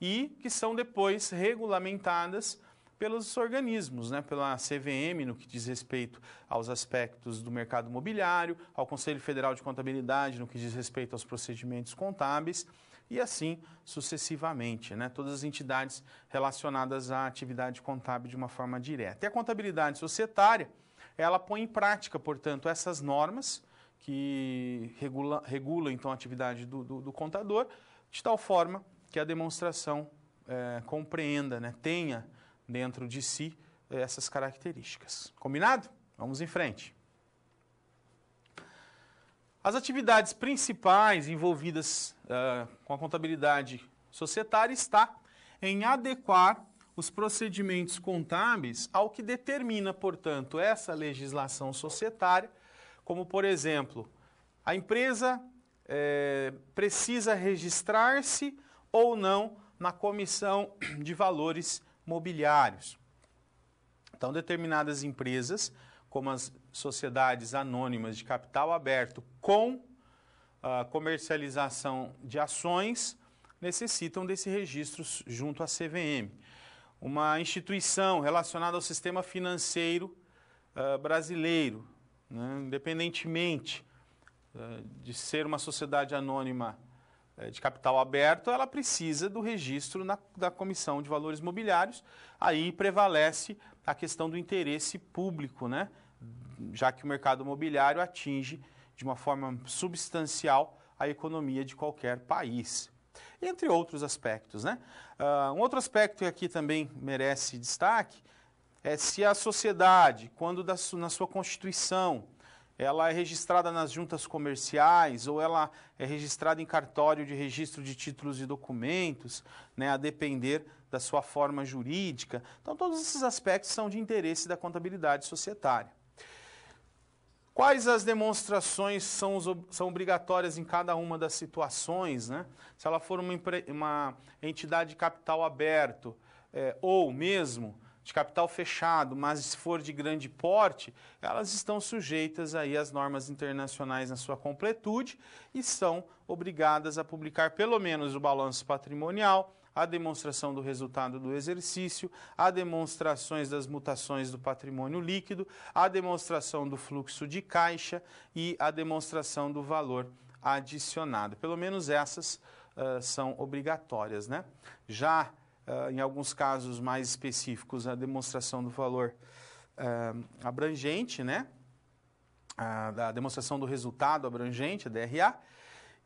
e que são depois regulamentadas pelos organismos, né, pela CVM, no que diz respeito aos aspectos do mercado imobiliário, ao Conselho Federal de Contabilidade, no que diz respeito aos procedimentos contábeis, e assim sucessivamente, né, todas as entidades relacionadas à atividade contábil de uma forma direta. E a contabilidade societária, ela põe em prática, portanto, essas normas que regulam então, a atividade do contador, de tal forma que a demonstração compreenda, né, tenha dentro de si essas características. Combinado? Vamos em frente. As atividades principais envolvidas com a contabilidade societária está em adequar os procedimentos contábeis ao que determina, portanto, essa legislação societária, como, por exemplo, a empresa precisa registrar-se ou não na Comissão de Valores Mobiliários. Então, determinadas empresas, como as sociedades anônimas de capital aberto com comercialização de ações, necessitam desse registro junto à CVM. Uma instituição relacionada ao sistema financeiro brasileiro, né, independentemente de ser uma sociedade anônima de capital aberto, ela precisa do registro da Comissão de Valores Mobiliários. Aí prevalece a questão do interesse público, né, já que o mercado imobiliário atinge de uma forma substancial a economia de qualquer país. Entre outros aspectos, né? Um outro aspecto que aqui também merece destaque é se a sociedade, quando na sua constituição, ela é registrada nas juntas comerciais ou ela é registrada em cartório de registro de títulos e documentos, né, a depender da sua forma jurídica. Então, todos esses aspectos são de interesse da contabilidade societária. Quais as demonstrações são obrigatórias em cada uma das situações, né? Se ela for uma entidade de capital aberto ou mesmo de capital fechado, mas se for de grande porte, elas estão sujeitas aí às normas internacionais na sua completude e são obrigadas a publicar pelo menos o balanço patrimonial, a demonstração do resultado do exercício, a demonstrações das mutações do patrimônio líquido, a demonstração do fluxo de caixa e a demonstração do valor adicionado. Pelo menos essas são obrigatórias, né? Já em alguns casos mais específicos, a demonstração do valor abrangente, né? A demonstração do resultado abrangente, a DRA,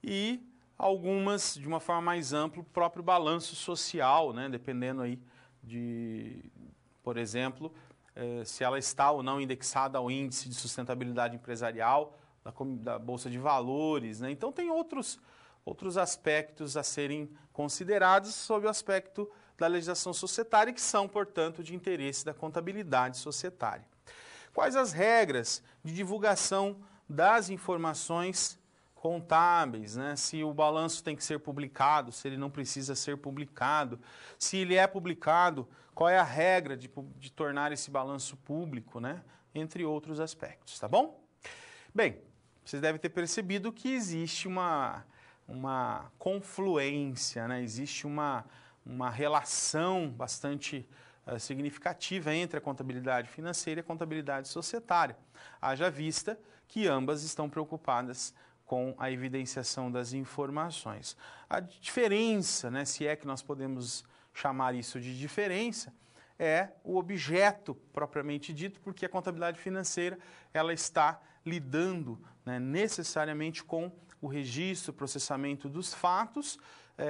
e algumas, de uma forma mais ampla, o próprio balanço social, né? Dependendo aí de, por exemplo, se ela está ou não indexada ao índice de sustentabilidade empresarial da Bolsa de Valores, né? Então tem outros aspectos a serem considerados sob o aspecto da legislação societária que são, portanto, de interesse da contabilidade societária. Quais as regras de divulgação das informações contábeis, né? Se o balanço tem que ser publicado, se ele não precisa ser publicado, se ele é publicado, qual é a regra de tornar esse balanço público, né? Entre outros aspectos, tá bom? Bem, vocês devem ter percebido que existe uma confluência, né? Existe uma relação bastante significativa entre a contabilidade financeira e a contabilidade societária, haja vista que ambas estão preocupadas com a evidenciação das informações. A diferença, né, se é que nós podemos chamar isso de diferença, é o objeto propriamente dito, porque a contabilidade financeira ela está lidando, né, necessariamente com o registro, processamento dos fatos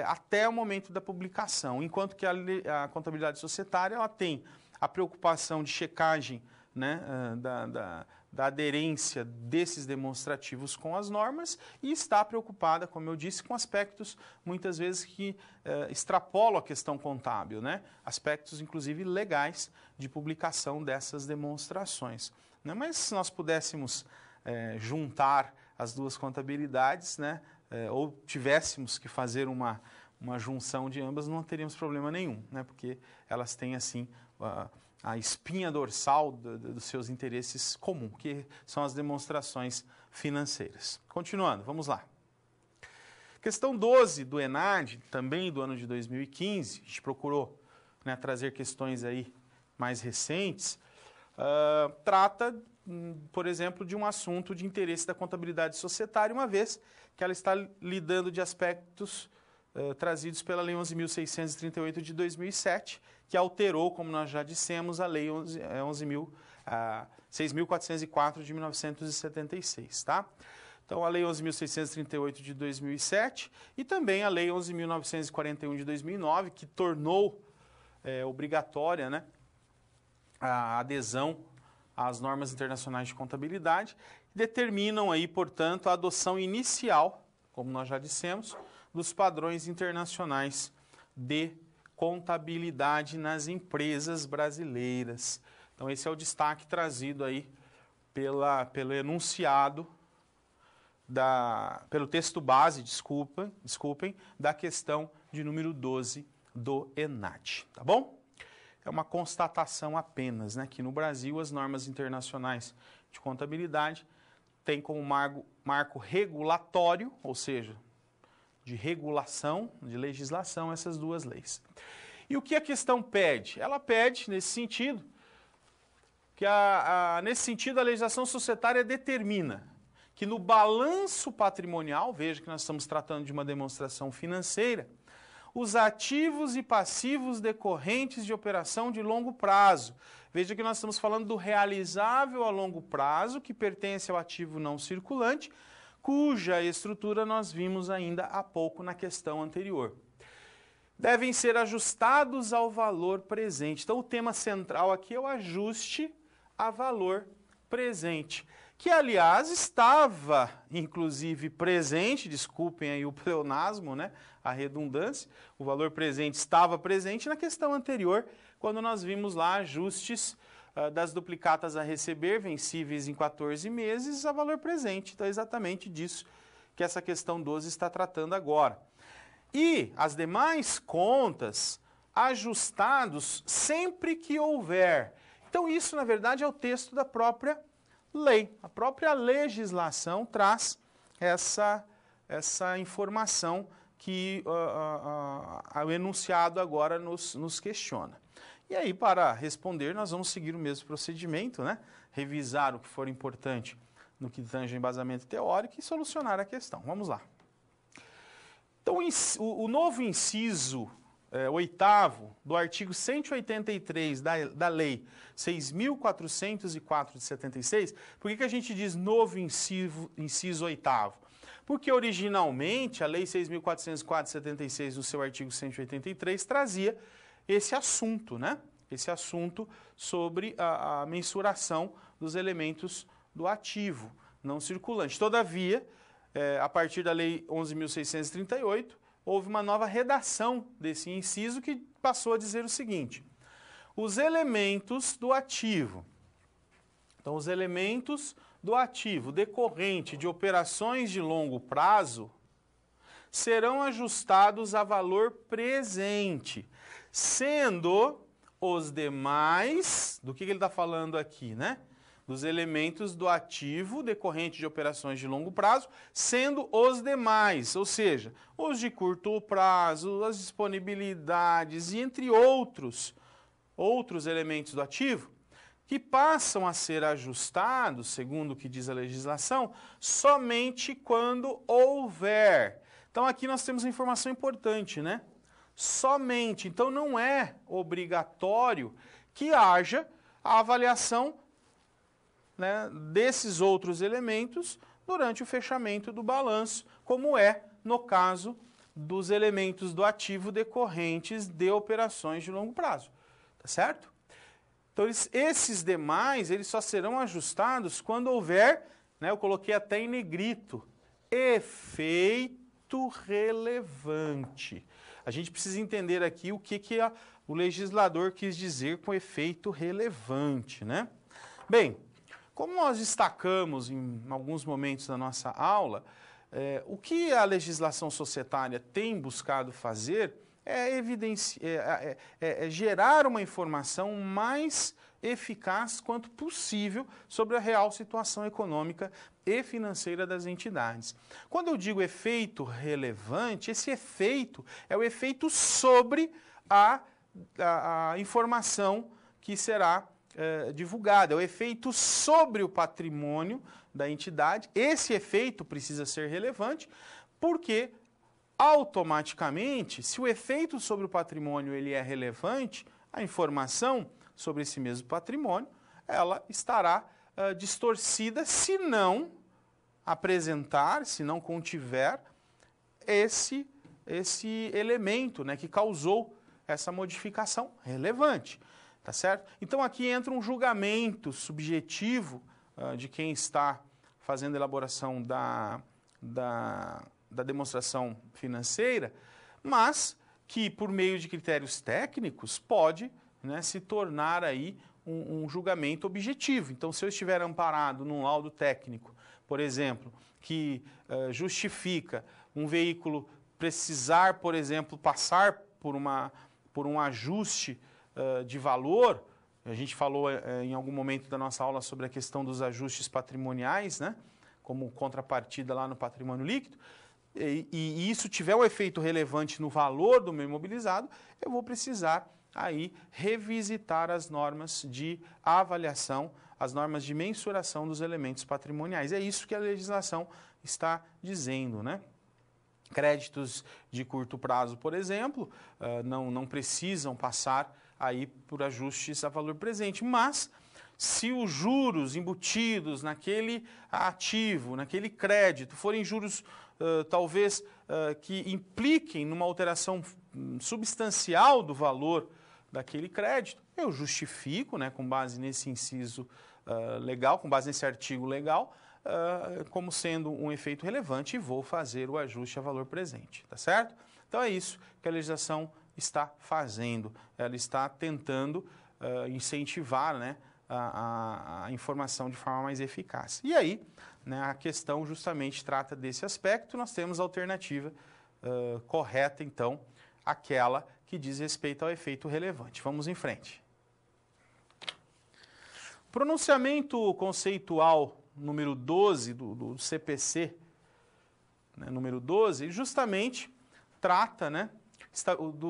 até o momento da publicação, enquanto que a contabilidade societária ela tem a preocupação de checagem, né, da aderência desses demonstrativos com as normas e está preocupada, como eu disse, com aspectos muitas vezes que extrapolam a questão contábil, né? Aspectos inclusive legais de publicação dessas demonstrações, né? Mas se nós pudéssemos juntar as duas contabilidades, né, ou tivéssemos que fazer uma junção de ambas, não teríamos problema nenhum, né, porque elas têm assim a espinha dorsal dos seus interesses comum, que são as demonstrações financeiras. Continuando, vamos lá. Questão 12 do ENAD, também do ano de 2015, a gente procurou, né, trazer questões aí mais recentes, trata, por exemplo, de um assunto de interesse da contabilidade societária, uma vez que ela está lidando de aspectos trazidos pela Lei 11.638 de 2007, que alterou, como nós já dissemos, a Lei 6.404 de 1976, tá? Então, a Lei 11.638 de 2007 e também a Lei 11.941 de 2009, que tornou obrigatória, né, a adesão às normas internacionais de contabilidade, determinam aí, portanto, a adoção inicial, como nós já dissemos, dos padrões internacionais de contabilidade nas empresas brasileiras. Então, esse é o destaque trazido aí pelo enunciado, pelo texto base, desculpem, da questão de número 12 do ENAD, tá bom? É uma constatação apenas, né, que no Brasil as normas internacionais de contabilidade têm como marco regulatório, ou seja, de regulação, de legislação, essas duas leis. E o que a questão pede? Ela pede, nesse sentido, que nesse sentido a legislação societária determina que no balanço patrimonial, veja que nós estamos tratando de uma demonstração financeira, os ativos e passivos decorrentes de operação de longo prazo. Veja que nós estamos falando do realizável a longo prazo, que pertence ao ativo não circulante, cuja estrutura nós vimos ainda há pouco na questão anterior. Devem ser ajustados ao valor presente. Então, o tema central aqui é o ajuste a valor presente, que, aliás, estava, inclusive, presente, desculpem aí o pleonasmo, né, a redundância, o valor presente estava presente na questão anterior, quando nós vimos lá ajustes das duplicatas a receber, vencíveis em 14 meses, a valor presente. Então, é exatamente disso que essa questão 12 está tratando agora. E as demais contas ajustados sempre que houver. Então, isso, na verdade, é o texto da própria lei. A própria legislação traz essa informação que o enunciado agora nos questiona. E aí, para responder, nós vamos seguir o mesmo procedimento, né? Revisar o que for importante no que tange embasamento teórico e solucionar a questão. Vamos lá. Então, o novo inciso 8º do artigo 183 da Lei 6.404 de 76, por que a gente diz novo inciso 8º? Porque originalmente a Lei 6.404 de 76, no seu artigo 183, trazia esse assunto, né? Esse assunto sobre a mensuração dos elementos do ativo não circulante. Todavia, a partir da Lei 11.638, houve uma nova redação desse inciso que passou a dizer o seguinte: os elementos do ativo. Então, os elementos do ativo decorrente de operações de longo prazo serão ajustados a valor presente, sendo os demais, do que ele está falando aqui, né? Dos elementos do ativo decorrente de operações de longo prazo, sendo os demais, ou seja, os de curto prazo, as disponibilidades e entre outros elementos do ativo, que passam a ser ajustados, segundo o que diz a legislação, somente quando houver. Então aqui nós temos uma informação importante, né? Somente, então não é obrigatório que haja a avaliação, né, desses outros elementos durante o fechamento do balanço, como é no caso dos elementos do ativo decorrentes de operações de longo prazo, tá certo? Então esses demais, eles só serão ajustados quando houver, né, eu coloquei até em negrito, efeito relevante. A gente precisa entender aqui o que o legislador quis dizer com efeito relevante, né? Bem, como nós destacamos em alguns momentos da nossa aula, o que a legislação societária tem buscado fazer é gerar uma informação mais eficaz quanto possível sobre a real situação econômica e financeira das entidades. Quando eu digo efeito relevante, esse efeito é o efeito sobre a informação que será divulgada, é o efeito sobre o patrimônio da entidade. Esse efeito precisa ser relevante porque automaticamente, se o efeito sobre o patrimônio ele é relevante, a informação sobre esse mesmo patrimônio, ela estará distorcida se não apresentar, se não contiver esse elemento, né, que causou essa modificação relevante, tá certo? Então aqui entra um julgamento subjetivo de quem está fazendo a elaboração da demonstração financeira, mas que por meio de critérios técnicos pode, né, se tornar aí um julgamento objetivo. Então, se eu estiver amparado num laudo técnico, por exemplo, que justifica um veículo precisar, por exemplo, passar por um ajuste de valor, a gente falou em algum momento da nossa aula sobre a questão dos ajustes patrimoniais, né, como contrapartida lá no patrimônio líquido, e isso tiver um efeito relevante no valor do meu imobilizado, eu vou precisar aí revisitar as normas de avaliação, as normas de mensuração dos elementos patrimoniais. É isso que a legislação está dizendo, né? Créditos de curto prazo, por exemplo, não precisam passar aí por ajustes a valor presente, mas se os juros embutidos naquele ativo, naquele crédito, forem juros talvez que impliquem numa alteração substancial do valor daquele crédito, eu justifico, né, com base nesse inciso legal, com base nesse artigo legal, como sendo um efeito relevante e vou fazer o ajuste a valor presente, tá certo? Então é isso que a legislação está fazendo, ela está tentando incentivar, né, a informação de forma mais eficaz. E aí, né, a questão justamente trata desse aspecto, nós temos a alternativa correta, então, aquela que diz respeito ao efeito relevante. Vamos em frente. Pronunciamento conceitual número 12 do CPC, né, número 12, justamente trata, né,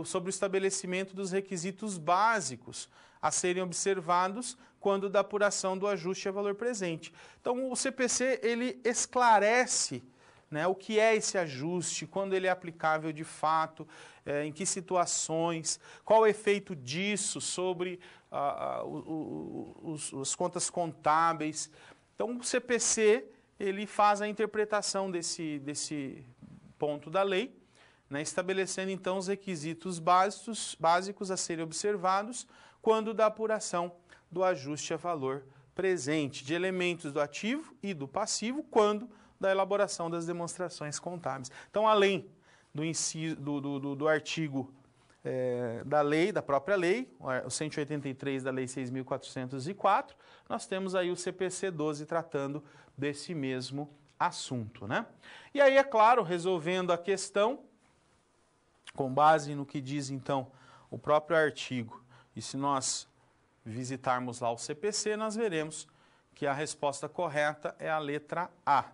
sobre o estabelecimento dos requisitos básicos a serem observados quando da apuração do ajuste a valor presente. Então, o CPC, ele esclarece, né, o que é esse ajuste, quando ele é aplicável de fato, em que situações, qual o efeito disso sobre as contas contábeis. Então, o CPC, ele faz a interpretação desse ponto da lei, né, estabelecendo, então, os requisitos básicos a serem observados quando da apuração do ajuste a valor presente, de elementos do ativo e do passivo, quando da elaboração das demonstrações contábeis. Então, além do inciso do artigo da lei, da própria lei, o 183 da Lei 6.404, nós temos aí o CPC 12 tratando desse mesmo assunto, né? E aí, é claro, resolvendo a questão, com base no que diz, então, o próprio artigo, e se nós visitarmos lá o CPC, nós veremos que a resposta correta é a letra A.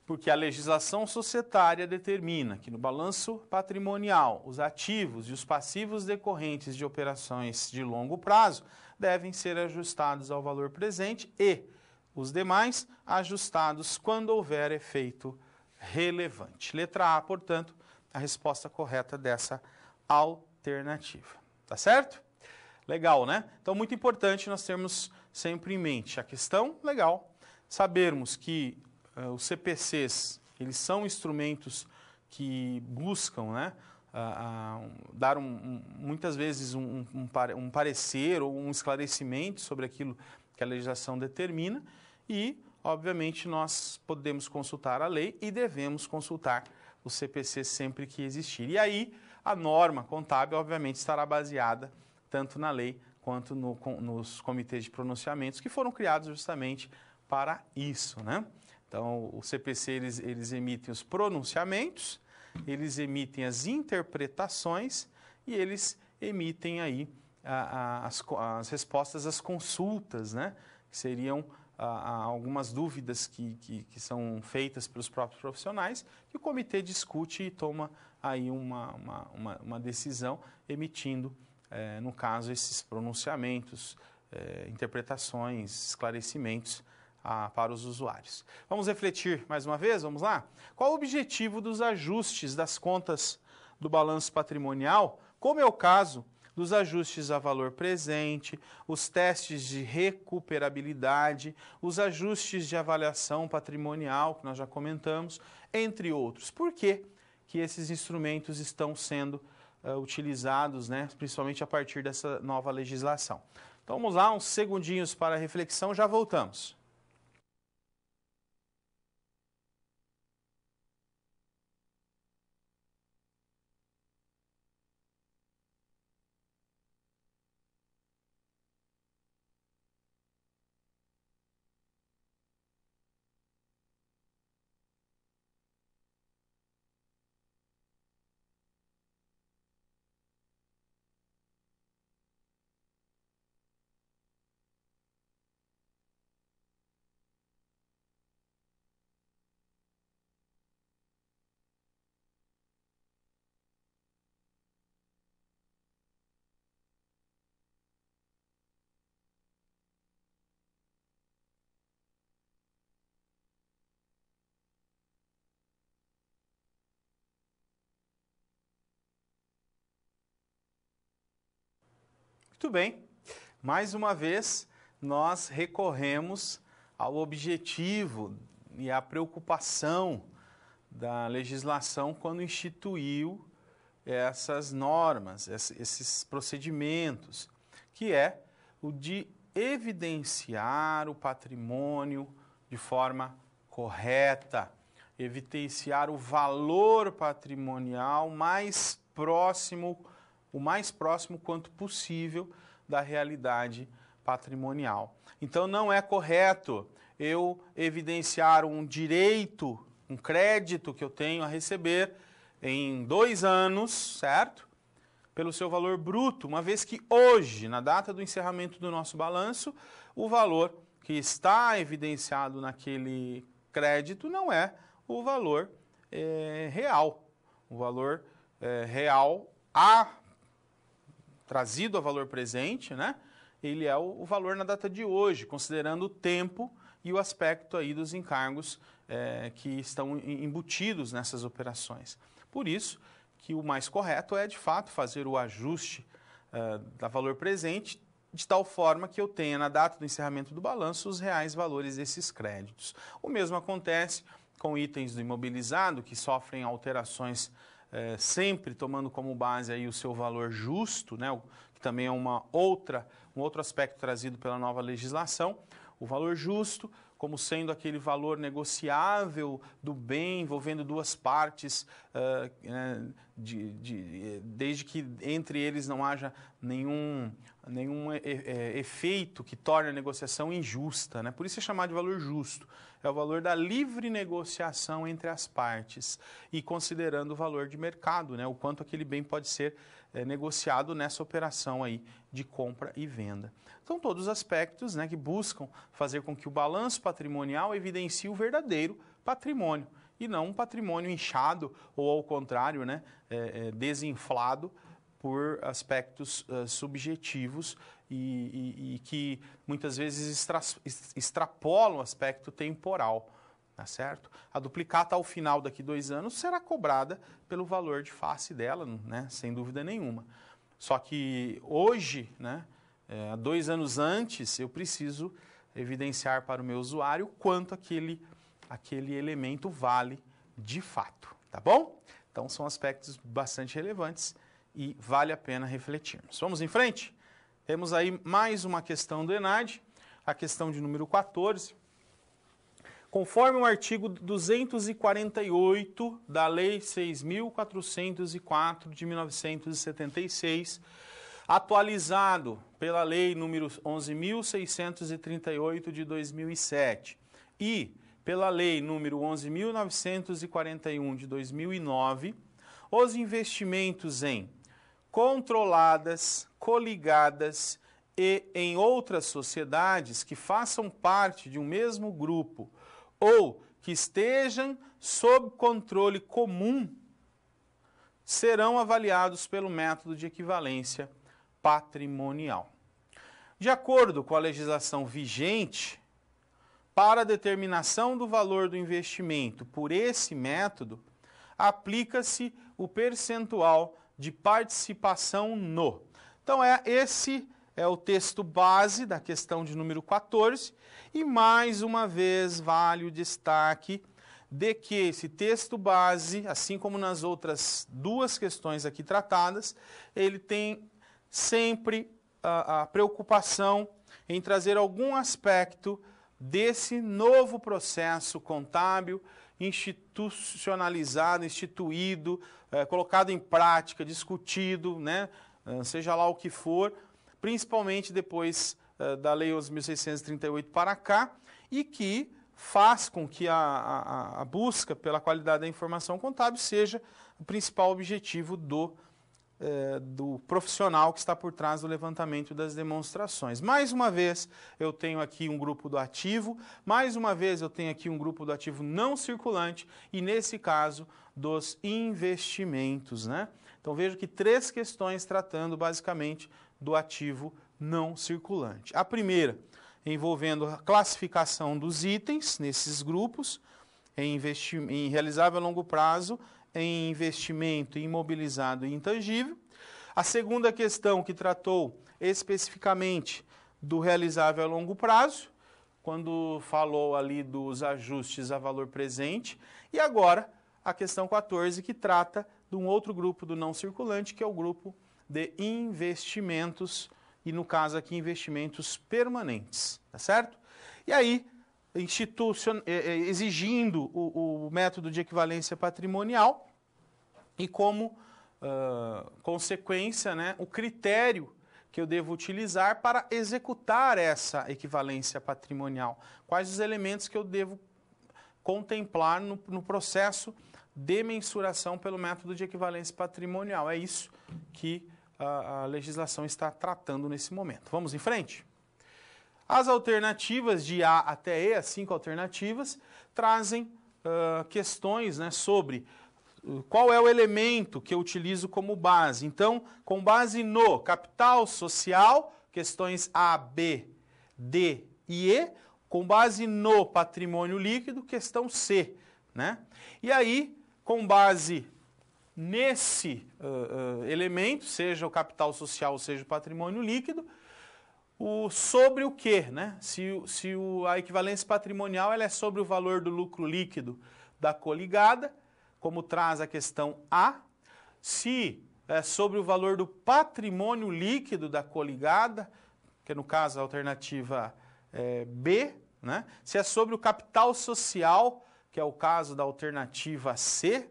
Porque a legislação societária determina que no balanço patrimonial, os ativos e os passivos decorrentes de operações de longo prazo devem ser ajustados ao valor presente e os demais ajustados quando houver efeito relevante. Letra A, portanto, a resposta correta dessa alternativa. Tá certo? Legal, né? Então, muito importante nós termos sempre em mente a questão legal, sabermos que os CPCs, eles são instrumentos que buscam, né, dar muitas vezes um parecer ou um esclarecimento sobre aquilo que a legislação determina e, obviamente, nós podemos consultar a lei e devemos consultar o CPC sempre que existir. E aí, a norma contábil, obviamente, estará baseada tanto na lei quanto nos comitês de pronunciamentos que foram criados justamente para isso, né? Então, o CPC, eles emitem os pronunciamentos, eles emitem as interpretações e eles emitem aí as respostas às consultas, né? Que seriam algumas dúvidas que são feitas pelos próprios profissionais, que o comitê discute e toma aí uma decisão, emitindo, no caso, esses pronunciamentos, interpretações, esclarecimentos para os usuários. Vamos refletir mais uma vez? Vamos lá? Qual o objetivo dos ajustes das contas do balanço patrimonial, como é o caso dos ajustes a valor presente, os testes de recuperabilidade, os ajustes de avaliação patrimonial, que nós já comentamos, entre outros? Por que esses instrumentos estão sendo utilizados, né, principalmente a partir dessa nova legislação? Então, vamos lá, uns segundinhos para a reflexão, já voltamos. Muito bem, mais uma vez nós recorremos ao objetivo e à preocupação da legislação quando instituiu essas normas, esses procedimentos, que é o de evidenciar o patrimônio de forma correta, evidenciar o valor patrimonial o mais próximo quanto possível da realidade patrimonial. Então, não é correto eu evidenciar um direito, um crédito que eu tenho a receber em 2 anos, certo? Pelo seu valor bruto, uma vez que hoje, na data do encerramento do nosso balanço, o valor que está evidenciado naquele crédito não é o valor real. o valor real trazido a valor presente, né? Ele é o valor na data de hoje, considerando o tempo e o aspecto aí dos encargos que estão embutidos nessas operações. Por isso que o mais correto é, de fato, fazer o ajuste da valor presente de tal forma que eu tenha na data do encerramento do balanço os reais valores desses créditos. O mesmo acontece com itens do imobilizado, que sofrem alterações sempre tomando como base aí o seu valor justo, né, que também é um outro aspecto trazido pela nova legislação. O valor justo, como sendo aquele valor negociável do bem envolvendo duas partes, desde que entre eles não haja nenhum efeito que torne a negociação injusta, né? Por isso é chamado de valor justo. É o valor da livre negociação entre as partes e considerando o valor de mercado, né? O quanto aquele bem pode ser negociado nessa operação aí de compra e venda. São todos aspectos, né, que buscam fazer com que o balanço patrimonial evidencie o verdadeiro patrimônio e não um patrimônio inchado ou, ao contrário, né, desinflado por aspectos subjetivos e que muitas vezes extrapolam o aspecto temporal. Tá certo? A duplicata, ao final daqui 2 anos, será cobrada pelo valor de face dela, né? Sem dúvida nenhuma. Só que hoje, né, 2 anos antes, eu preciso evidenciar para o meu usuário quanto aquele elemento vale de fato. Tá bom? Então, são aspectos bastante relevantes e vale a pena refletirmos. Vamos em frente? Temos aí mais uma questão do ENAD, a questão de número 14. Conforme o artigo 248 da Lei 6.404 de 1976, atualizado pela Lei número 11.638 de 2007 e pela Lei número 11.941 de 2009, os investimentos em controladas, coligadas e em outras sociedades que façam parte de um mesmo grupo ou que estejam sob controle comum, serão avaliados pelo método de equivalência patrimonial. De acordo com a legislação vigente, para a determinação do valor do investimento por esse método, aplica-se o percentual de participação no. Então, esse é o texto base da questão de número 14 e, mais uma vez, vale o destaque de que esse texto base, assim como nas outras 2 questões aqui tratadas, ele tem sempre a preocupação em trazer algum aspecto desse novo processo contábil institucionalizado, instituído, colocado em prática, discutido, né, seja lá o que for, principalmente depois da Lei 11.638 para cá, e que faz com que a busca pela qualidade da informação contábil seja o principal objetivo do profissional que está por trás do levantamento das demonstrações. Mais uma vez, eu tenho aqui um grupo do ativo, mais uma vez eu tenho aqui um grupo do ativo não circulante e, nesse caso, dos investimentos, né? Então, vejo que 3 questões tratando basicamente do ativo não circulante. A primeira, envolvendo a classificação dos itens nesses grupos, em realizável a longo prazo, em investimento imobilizado e intangível. A segunda questão, que tratou especificamente do realizável a longo prazo, quando falou ali dos ajustes a valor presente. E agora, a questão 14, que trata de um outro grupo do não circulante, que é o grupo de investimentos, e no caso aqui, investimentos permanentes, tá certo? E aí, exigindo o método de equivalência patrimonial e como consequência, né, o critério que eu devo utilizar para executar essa equivalência patrimonial. Quais os elementos que eu devo contemplar no processo de mensuração pelo método de equivalência patrimonial. É isso que a legislação está tratando nesse momento. Vamos em frente? As alternativas de A até E, as 5 alternativas, trazem questões, né, sobre qual é o elemento que eu utilizo como base? Então, com base no capital social, questões A, B, D e E, com base no patrimônio líquido, questão C, né? E aí, com base nesse elemento, seja o capital social, seja o patrimônio líquido, sobre o quê, né? A equivalência patrimonial ela é sobre o valor do lucro líquido da coligada, como traz a questão A, se é sobre o valor do patrimônio líquido da coligada, que no caso a alternativa B, né? Se é sobre o capital social, que é o caso da alternativa C,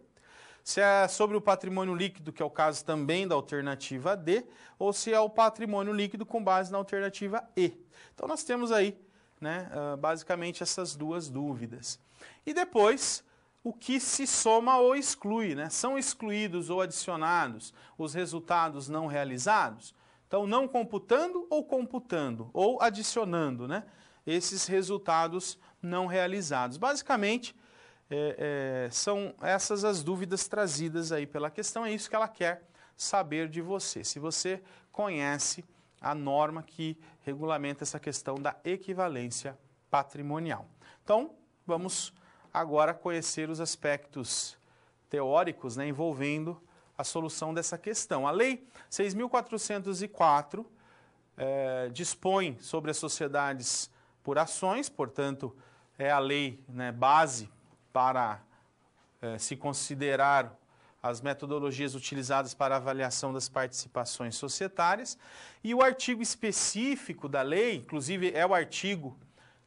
se é sobre o patrimônio líquido, que é o caso também da alternativa D, ou se é o patrimônio líquido com base na alternativa E. Então nós temos aí, né, basicamente essas duas dúvidas. E depois, o que se soma ou exclui, né? São excluídos ou adicionados os resultados não realizados? Então, não computando, ou adicionando, né, esses resultados não realizados. Basicamente, são essas as dúvidas trazidas aí pela questão, é isso que ela quer saber de você. Se você conhece a norma que regulamenta essa questão da equivalência patrimonial. Então, vamos agora conhecer os aspectos teóricos, né, envolvendo a solução dessa questão. A Lei 6.404 dispõe sobre as sociedades por ações, portanto, é a lei, né, base para se considerar as metodologias utilizadas para a avaliação das participações societárias. E o artigo específico da lei, inclusive é o artigo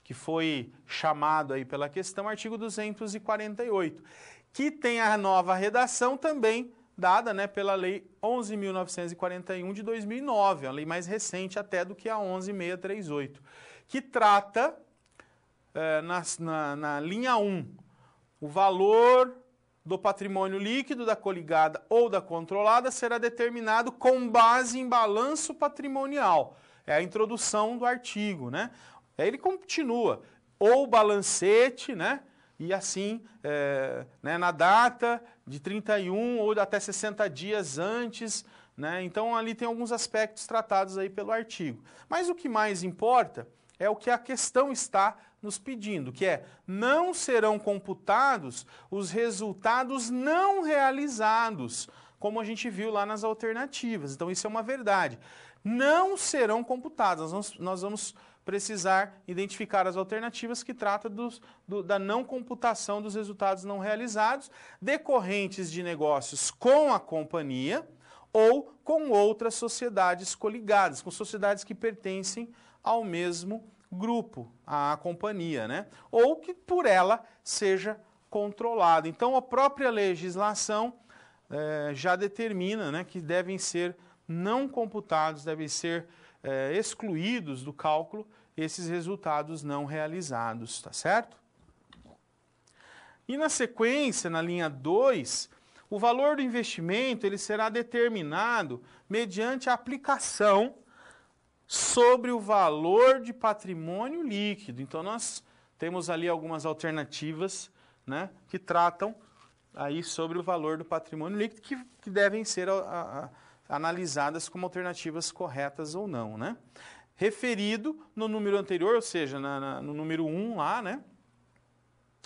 que foi chamado aí pela questão, artigo 248, que tem a nova redação também dada, né, pela Lei 11.941 de 2009, a lei mais recente até do que a 11.638, que trata, na linha 1, o valor do patrimônio líquido da coligada ou da controlada será determinado com base em balanço patrimonial. É a introdução do artigo, né? Aí ele continua, ou balancete, né? E assim, né, na data de 31 ou até 60 dias antes, né? Então ali tem alguns aspectos tratados aí pelo artigo. Mas o que mais importa é o que a questão está nos pedindo, que é, não serão computados os resultados não realizados, como a gente viu lá nas alternativas. Então isso é uma verdade. Não serão computados, nós vamos precisar identificar as alternativas que tratam da não computação dos resultados não realizados, decorrentes de negócios com a companhia ou com outras sociedades coligadas, com sociedades que pertencem ao mesmo grupo, à companhia, né? Ou que por ela seja controlado. Então a própria legislação já determina, né, que devem ser não computados, devem ser excluídos do cálculo esses resultados não realizados, tá certo? E na sequência, na linha 2, o valor do investimento ele será determinado mediante a aplicação sobre o valor de patrimônio líquido. Então nós temos ali algumas alternativas, né, que tratam aí sobre o valor do patrimônio líquido que devem ser analisadas como alternativas corretas ou não, né? Referido no número anterior, ou seja, no número 1 lá, né,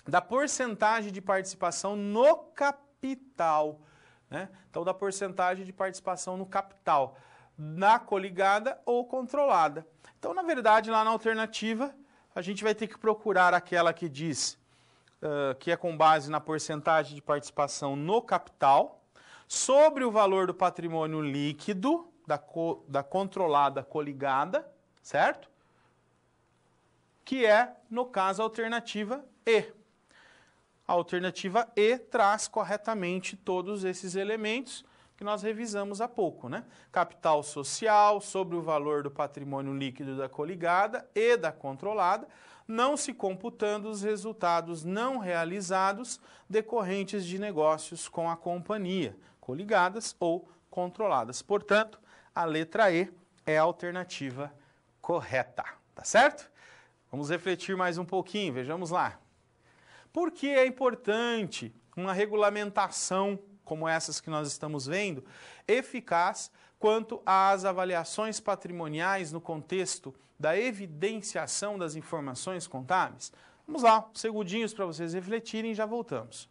da porcentagem de participação no capital, né? Então, da porcentagem de participação no capital, na coligada ou controlada. Então, na verdade, lá na alternativa, a gente vai ter que procurar aquela que diz que é com base na porcentagem de participação no capital, sobre o valor do patrimônio líquido da controlada coligada, certo? Que é, no caso, a alternativa E. A alternativa E traz corretamente todos esses elementos que nós revisamos há pouco, né? Capital social sobre o valor do patrimônio líquido da coligada e da controlada, não se computando os resultados não realizados decorrentes de negócios com a companhia, coligadas ou controladas. Portanto, a letra E é a alternativa correta, tá certo? Vamos refletir mais um pouquinho, vejamos lá. Por que é importante uma regulamentação como essas que nós estamos vendo, eficaz quanto às avaliações patrimoniais no contexto da evidenciação das informações contábeis? Vamos lá, segundinhos para vocês refletirem e já voltamos.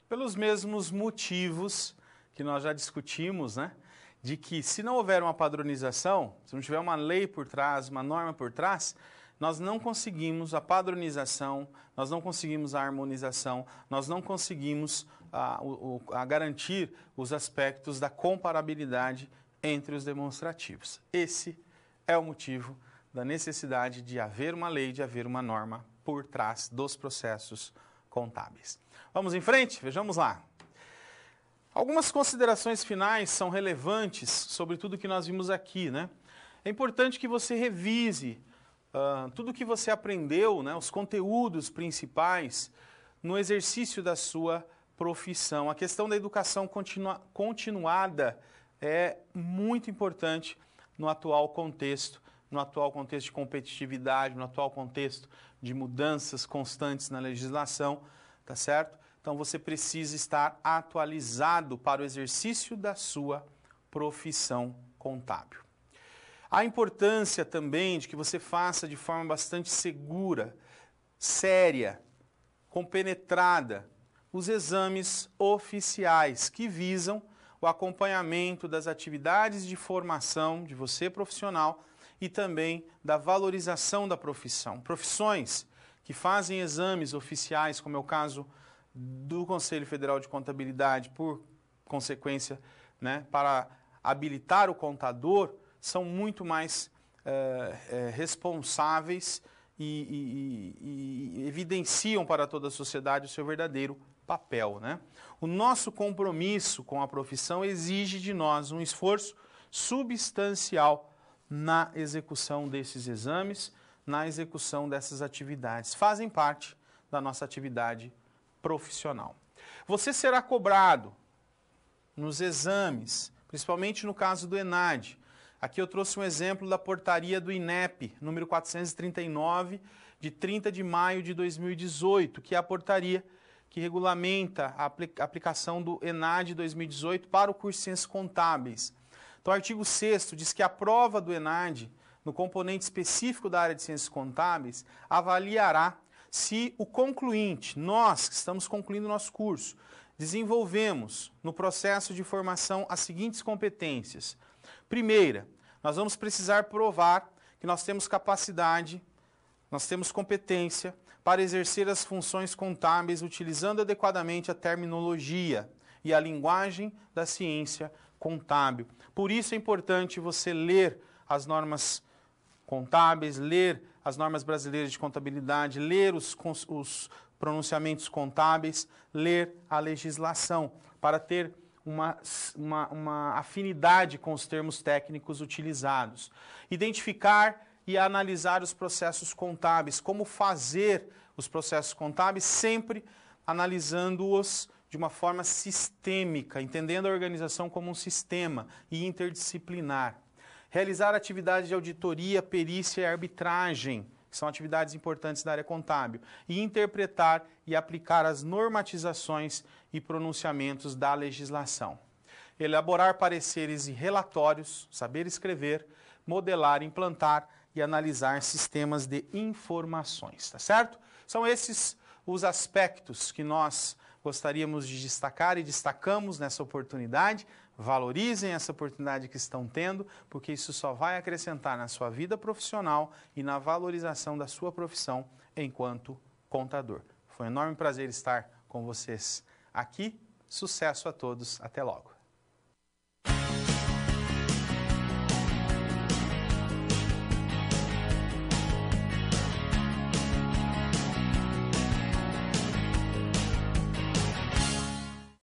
Pelos mesmos motivos que nós já discutimos, né? De que se não houver uma padronização, se não tiver uma lei por trás, uma norma por trás, nós não conseguimos a padronização, nós não conseguimos a harmonização, nós não conseguimos a garantir os aspectos da comparabilidade entre os demonstrativos. Esse é o motivo da necessidade de haver uma lei, de haver uma norma por trás dos processos contábeis. Vamos em frente? Vejamos lá. Algumas considerações finais são relevantes sobre tudo que nós vimos aqui, né? É importante que você revise tudo que você aprendeu, né, os conteúdos principais no exercício da sua profissão. A questão da educação continuada é muito importante no atual contexto de competitividade, no atual contexto de mudanças constantes na legislação, tá certo? Então você precisa estar atualizado para o exercício da sua profissão contábil. A importância também de que você faça de forma bastante segura, séria, compenetrada, os exames oficiais que visam o acompanhamento das atividades de formação de você profissional e também da valorização da profissão. Profissões que fazem exames oficiais, como é o caso do Conselho Federal de Contabilidade, por consequência, né, para habilitar o contador, são muito mais responsáveis e evidenciam para toda a sociedade o seu verdadeiro papel, né? O nosso compromisso com a profissão exige de nós um esforço substancial na execução desses exames, na execução dessas atividades. Fazem parte da nossa atividade profissional. Você será cobrado nos exames, principalmente no caso do ENAD. Aqui eu trouxe um exemplo da portaria do INEP, número 439, de 30 de maio de 2018, que é a portaria que regulamenta a aplicação do ENAD 2018 para o curso de Ciências Contábeis. Então, o artigo 6º diz que a prova do ENAD, no componente específico da área de Ciências Contábeis, avaliará se o concluinte, nós que estamos concluindo o nosso curso, desenvolvemos no processo de formação as seguintes competências. Primeira, nós vamos precisar provar que nós temos capacidade, nós temos competência para exercer as funções contábeis utilizando adequadamente a terminologia e a linguagem da ciência contábil. Por isso é importante você ler as normas contábeis, ler as normas brasileiras de contabilidade, ler os pronunciamentos contábeis, ler a legislação, para ter uma afinidade com os termos técnicos utilizados. Identificar e analisar os processos contábeis, como fazer os processos contábeis, sempre analisando-os de uma forma sistêmica, entendendo a organização como um sistema e interdisciplinar. Realizar atividades de auditoria, perícia e arbitragem, que são atividades importantes da área contábil, e interpretar e aplicar as normatizações e pronunciamentos da legislação. Elaborar pareceres e relatórios, saber escrever, modelar, implantar e analisar sistemas de informações, tá certo? São esses os aspectos que nós gostaríamos de destacar e destacamos nessa oportunidade. Valorizem essa oportunidade que estão tendo, porque isso só vai acrescentar na sua vida profissional e na valorização da sua profissão enquanto contador. Foi um enorme prazer estar com vocês aqui. Sucesso a todos. Até logo.